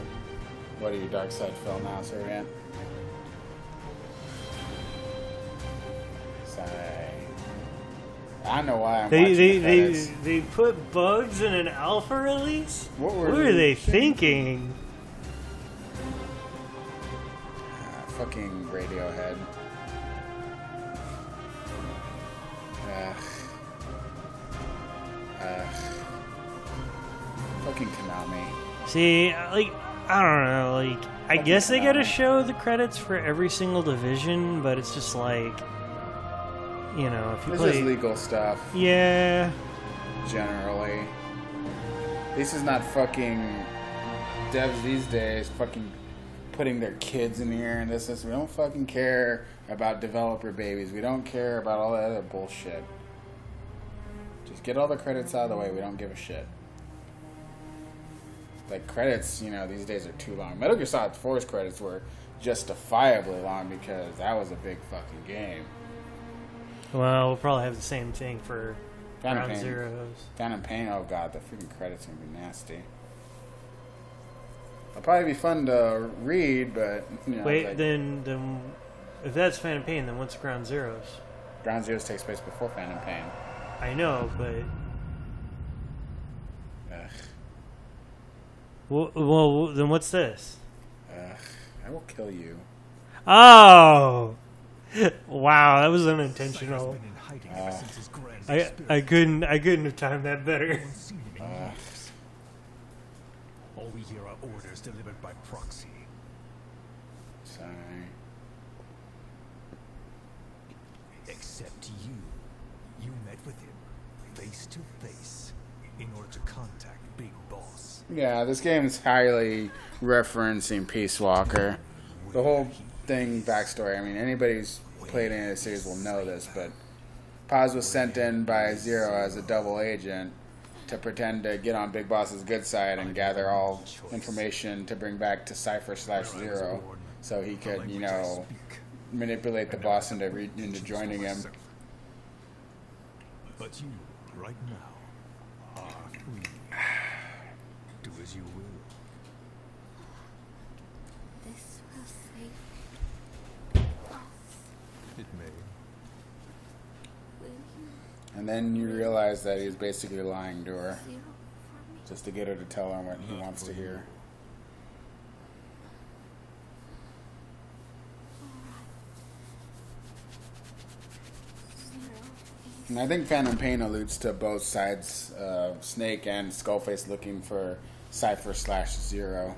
[SPEAKER 2] What are you, Dark Side Phil now, Survient? Sorry. I don't know why I'm watching the credits.
[SPEAKER 1] They put bugs in an alpha release.
[SPEAKER 2] What
[SPEAKER 1] What were they thinking?
[SPEAKER 2] Fucking Radiohead. Fucking Konami.
[SPEAKER 1] See, like, I don't know, like, I guess they gotta show the credits for every single division, but it's just like, if you
[SPEAKER 2] This
[SPEAKER 1] play...
[SPEAKER 2] is legal stuff,
[SPEAKER 1] Yeah.
[SPEAKER 2] generally. This is not fucking devs these days fucking putting their kids in here and this. We don't fucking care about developer babies. We don't care about all that other bullshit. Just get all the credits out of the way. We don't give a shit. Like, credits, these days are too long. Metal Gear Solid 4's credits were justifiably long because that was a big fucking game.
[SPEAKER 1] Well, we'll probably have the same thing for
[SPEAKER 2] Phantom
[SPEAKER 1] Ground
[SPEAKER 2] Pain.
[SPEAKER 1] Zeroes.
[SPEAKER 2] Phantom Pain, oh god, the freaking credits are gonna be nasty. It'll probably be fun to read, but
[SPEAKER 1] Wait,
[SPEAKER 2] like,
[SPEAKER 1] then if that's Phantom Pain, then what's Ground Zeroes?
[SPEAKER 2] Ground Zeroes takes place before Phantom Pain.
[SPEAKER 1] I know, but
[SPEAKER 2] Ugh.
[SPEAKER 1] well, then what's this?
[SPEAKER 2] I will kill you.
[SPEAKER 1] Oh, wow, that was unintentional.
[SPEAKER 7] Been in hiding since his grand
[SPEAKER 1] I couldn't have timed that better.
[SPEAKER 7] All we hear are orders delivered by proxy.
[SPEAKER 2] Sorry.
[SPEAKER 7] Except you. You met with him, face to face, in order to contact Big Boss.
[SPEAKER 2] Yeah, this game is highly referencing Peace Walker. The whole thing, backstory, I mean, anybody who's played any of the series will know this, but Paz was sent in by Zero as a double agent to pretend to get on Big Boss's good side and gather all information to bring back to Cypher/Zero so he could, manipulate the boss into joining him.
[SPEAKER 7] But you, right now, are free. Do as you will.
[SPEAKER 5] This will save us.
[SPEAKER 7] It may.
[SPEAKER 5] Will you
[SPEAKER 2] And then you realize that he's basically lying to her
[SPEAKER 5] zero for me?
[SPEAKER 2] just to get her to tell him what he wants to hear.
[SPEAKER 5] Zero.
[SPEAKER 2] And I think Phantom Pain alludes to both sides, Snake and Skullface looking for Cypher/Zero.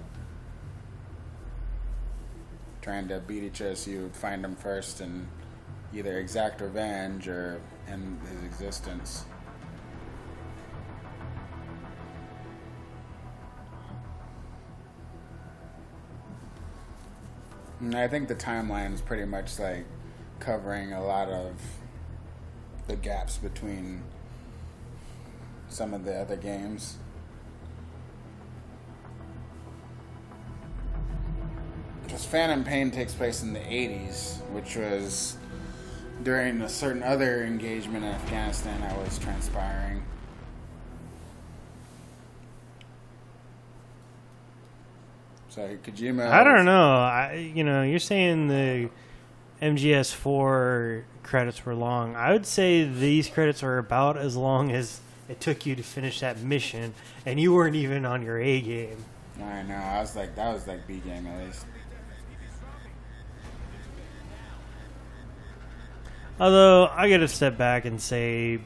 [SPEAKER 2] Trying to beat each other so you would find him first and either exact revenge or end his existence. And I think the timeline is pretty much like covering a lot of the gaps between some of the other games. Because Phantom Pain takes place in the 80s, which was during a certain other engagement in Afghanistan that was transpiring. So Kojima...
[SPEAKER 1] I don't know. You're saying the MGS4 credits were long. I would say these credits are about as long as it took you to finish that mission, and you weren't even on your A game.
[SPEAKER 2] I know. That was like B game at least.
[SPEAKER 1] Although, I gotta step back and say,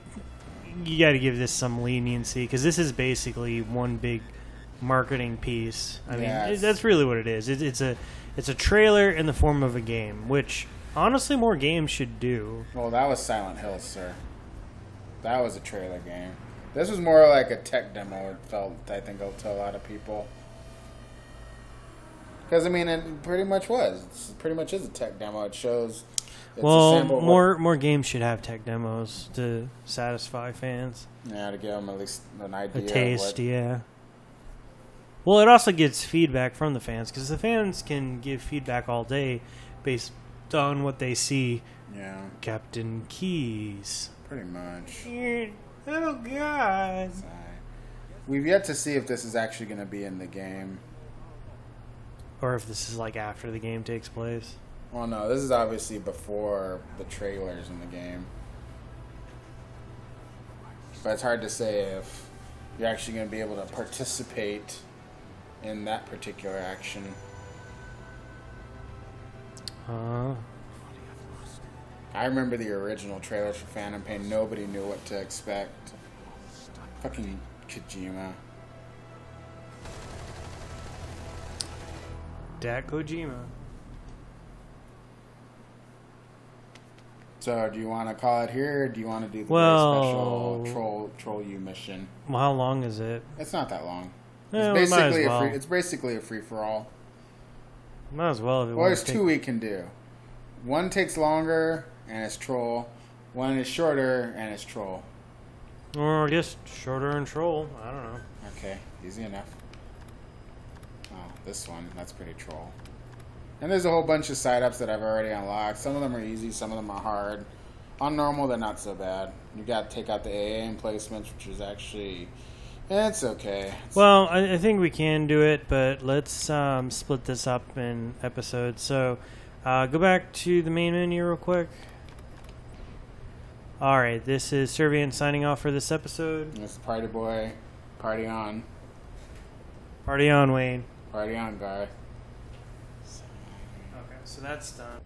[SPEAKER 1] you gotta give this some leniency, because this is basically one big marketing piece. I mean, that's really what it is. It's a trailer in the form of a game, which, honestly, more games should do.
[SPEAKER 2] Well, that was Silent Hill, sir. That was a trailer game. This was more like a tech demo, it felt, I think, to a lot of people. Because, I mean, it pretty much was. It pretty much is a tech demo. It shows...
[SPEAKER 1] Well, more games should have tech demos to satisfy fans.
[SPEAKER 2] Yeah, to give them at least an idea.
[SPEAKER 1] A taste,
[SPEAKER 2] of what,
[SPEAKER 1] yeah. Well, it also gets feedback from the fans, because the fans can give feedback all day based on what they see
[SPEAKER 2] Yeah,
[SPEAKER 1] Captain Keys.
[SPEAKER 2] pretty much.
[SPEAKER 1] Oh God.
[SPEAKER 2] We've yet to see if this is actually going to be in the game.
[SPEAKER 1] Or if this is like after the game takes place.
[SPEAKER 2] Well, no, this is obviously before the trailers in the game. But it's hard to say if you're actually going to be able to participate in that particular action. I remember the original trailers for Phantom Pain. Nobody knew what to expect. Fucking Kojima.
[SPEAKER 1] Dat Kojima.
[SPEAKER 2] So, do you want to call it here, or do you want to do the
[SPEAKER 1] Well-
[SPEAKER 2] very special troll you mission?
[SPEAKER 1] Well, how long is it?
[SPEAKER 2] It's not that long.
[SPEAKER 1] Yeah,
[SPEAKER 2] It's
[SPEAKER 1] we might as
[SPEAKER 2] basically
[SPEAKER 1] well.
[SPEAKER 2] it's basically a free for all.
[SPEAKER 1] Might as well if it
[SPEAKER 2] Well,
[SPEAKER 1] wants
[SPEAKER 2] there's
[SPEAKER 1] to
[SPEAKER 2] two we can do. One takes longer and it's troll. One is shorter and it's troll.
[SPEAKER 1] Or just shorter and troll. I don't know.
[SPEAKER 2] Okay, easy enough. Oh, this one, that's pretty troll. And there's a whole bunch of side ups that I've already unlocked. Some of them are easy, some of them are hard. On normal, they're not so bad. You got to take out the AA emplacements, which is actually, it's okay.
[SPEAKER 1] Well, I think we can do it, but let's split this up in episodes. So, go back to the main menu real quick. Alright, this is Survient signing off for this episode.
[SPEAKER 2] This is Party Boy. Party on.
[SPEAKER 1] Party on, Wayne.
[SPEAKER 2] Party on, guy.
[SPEAKER 1] Okay, so that's done.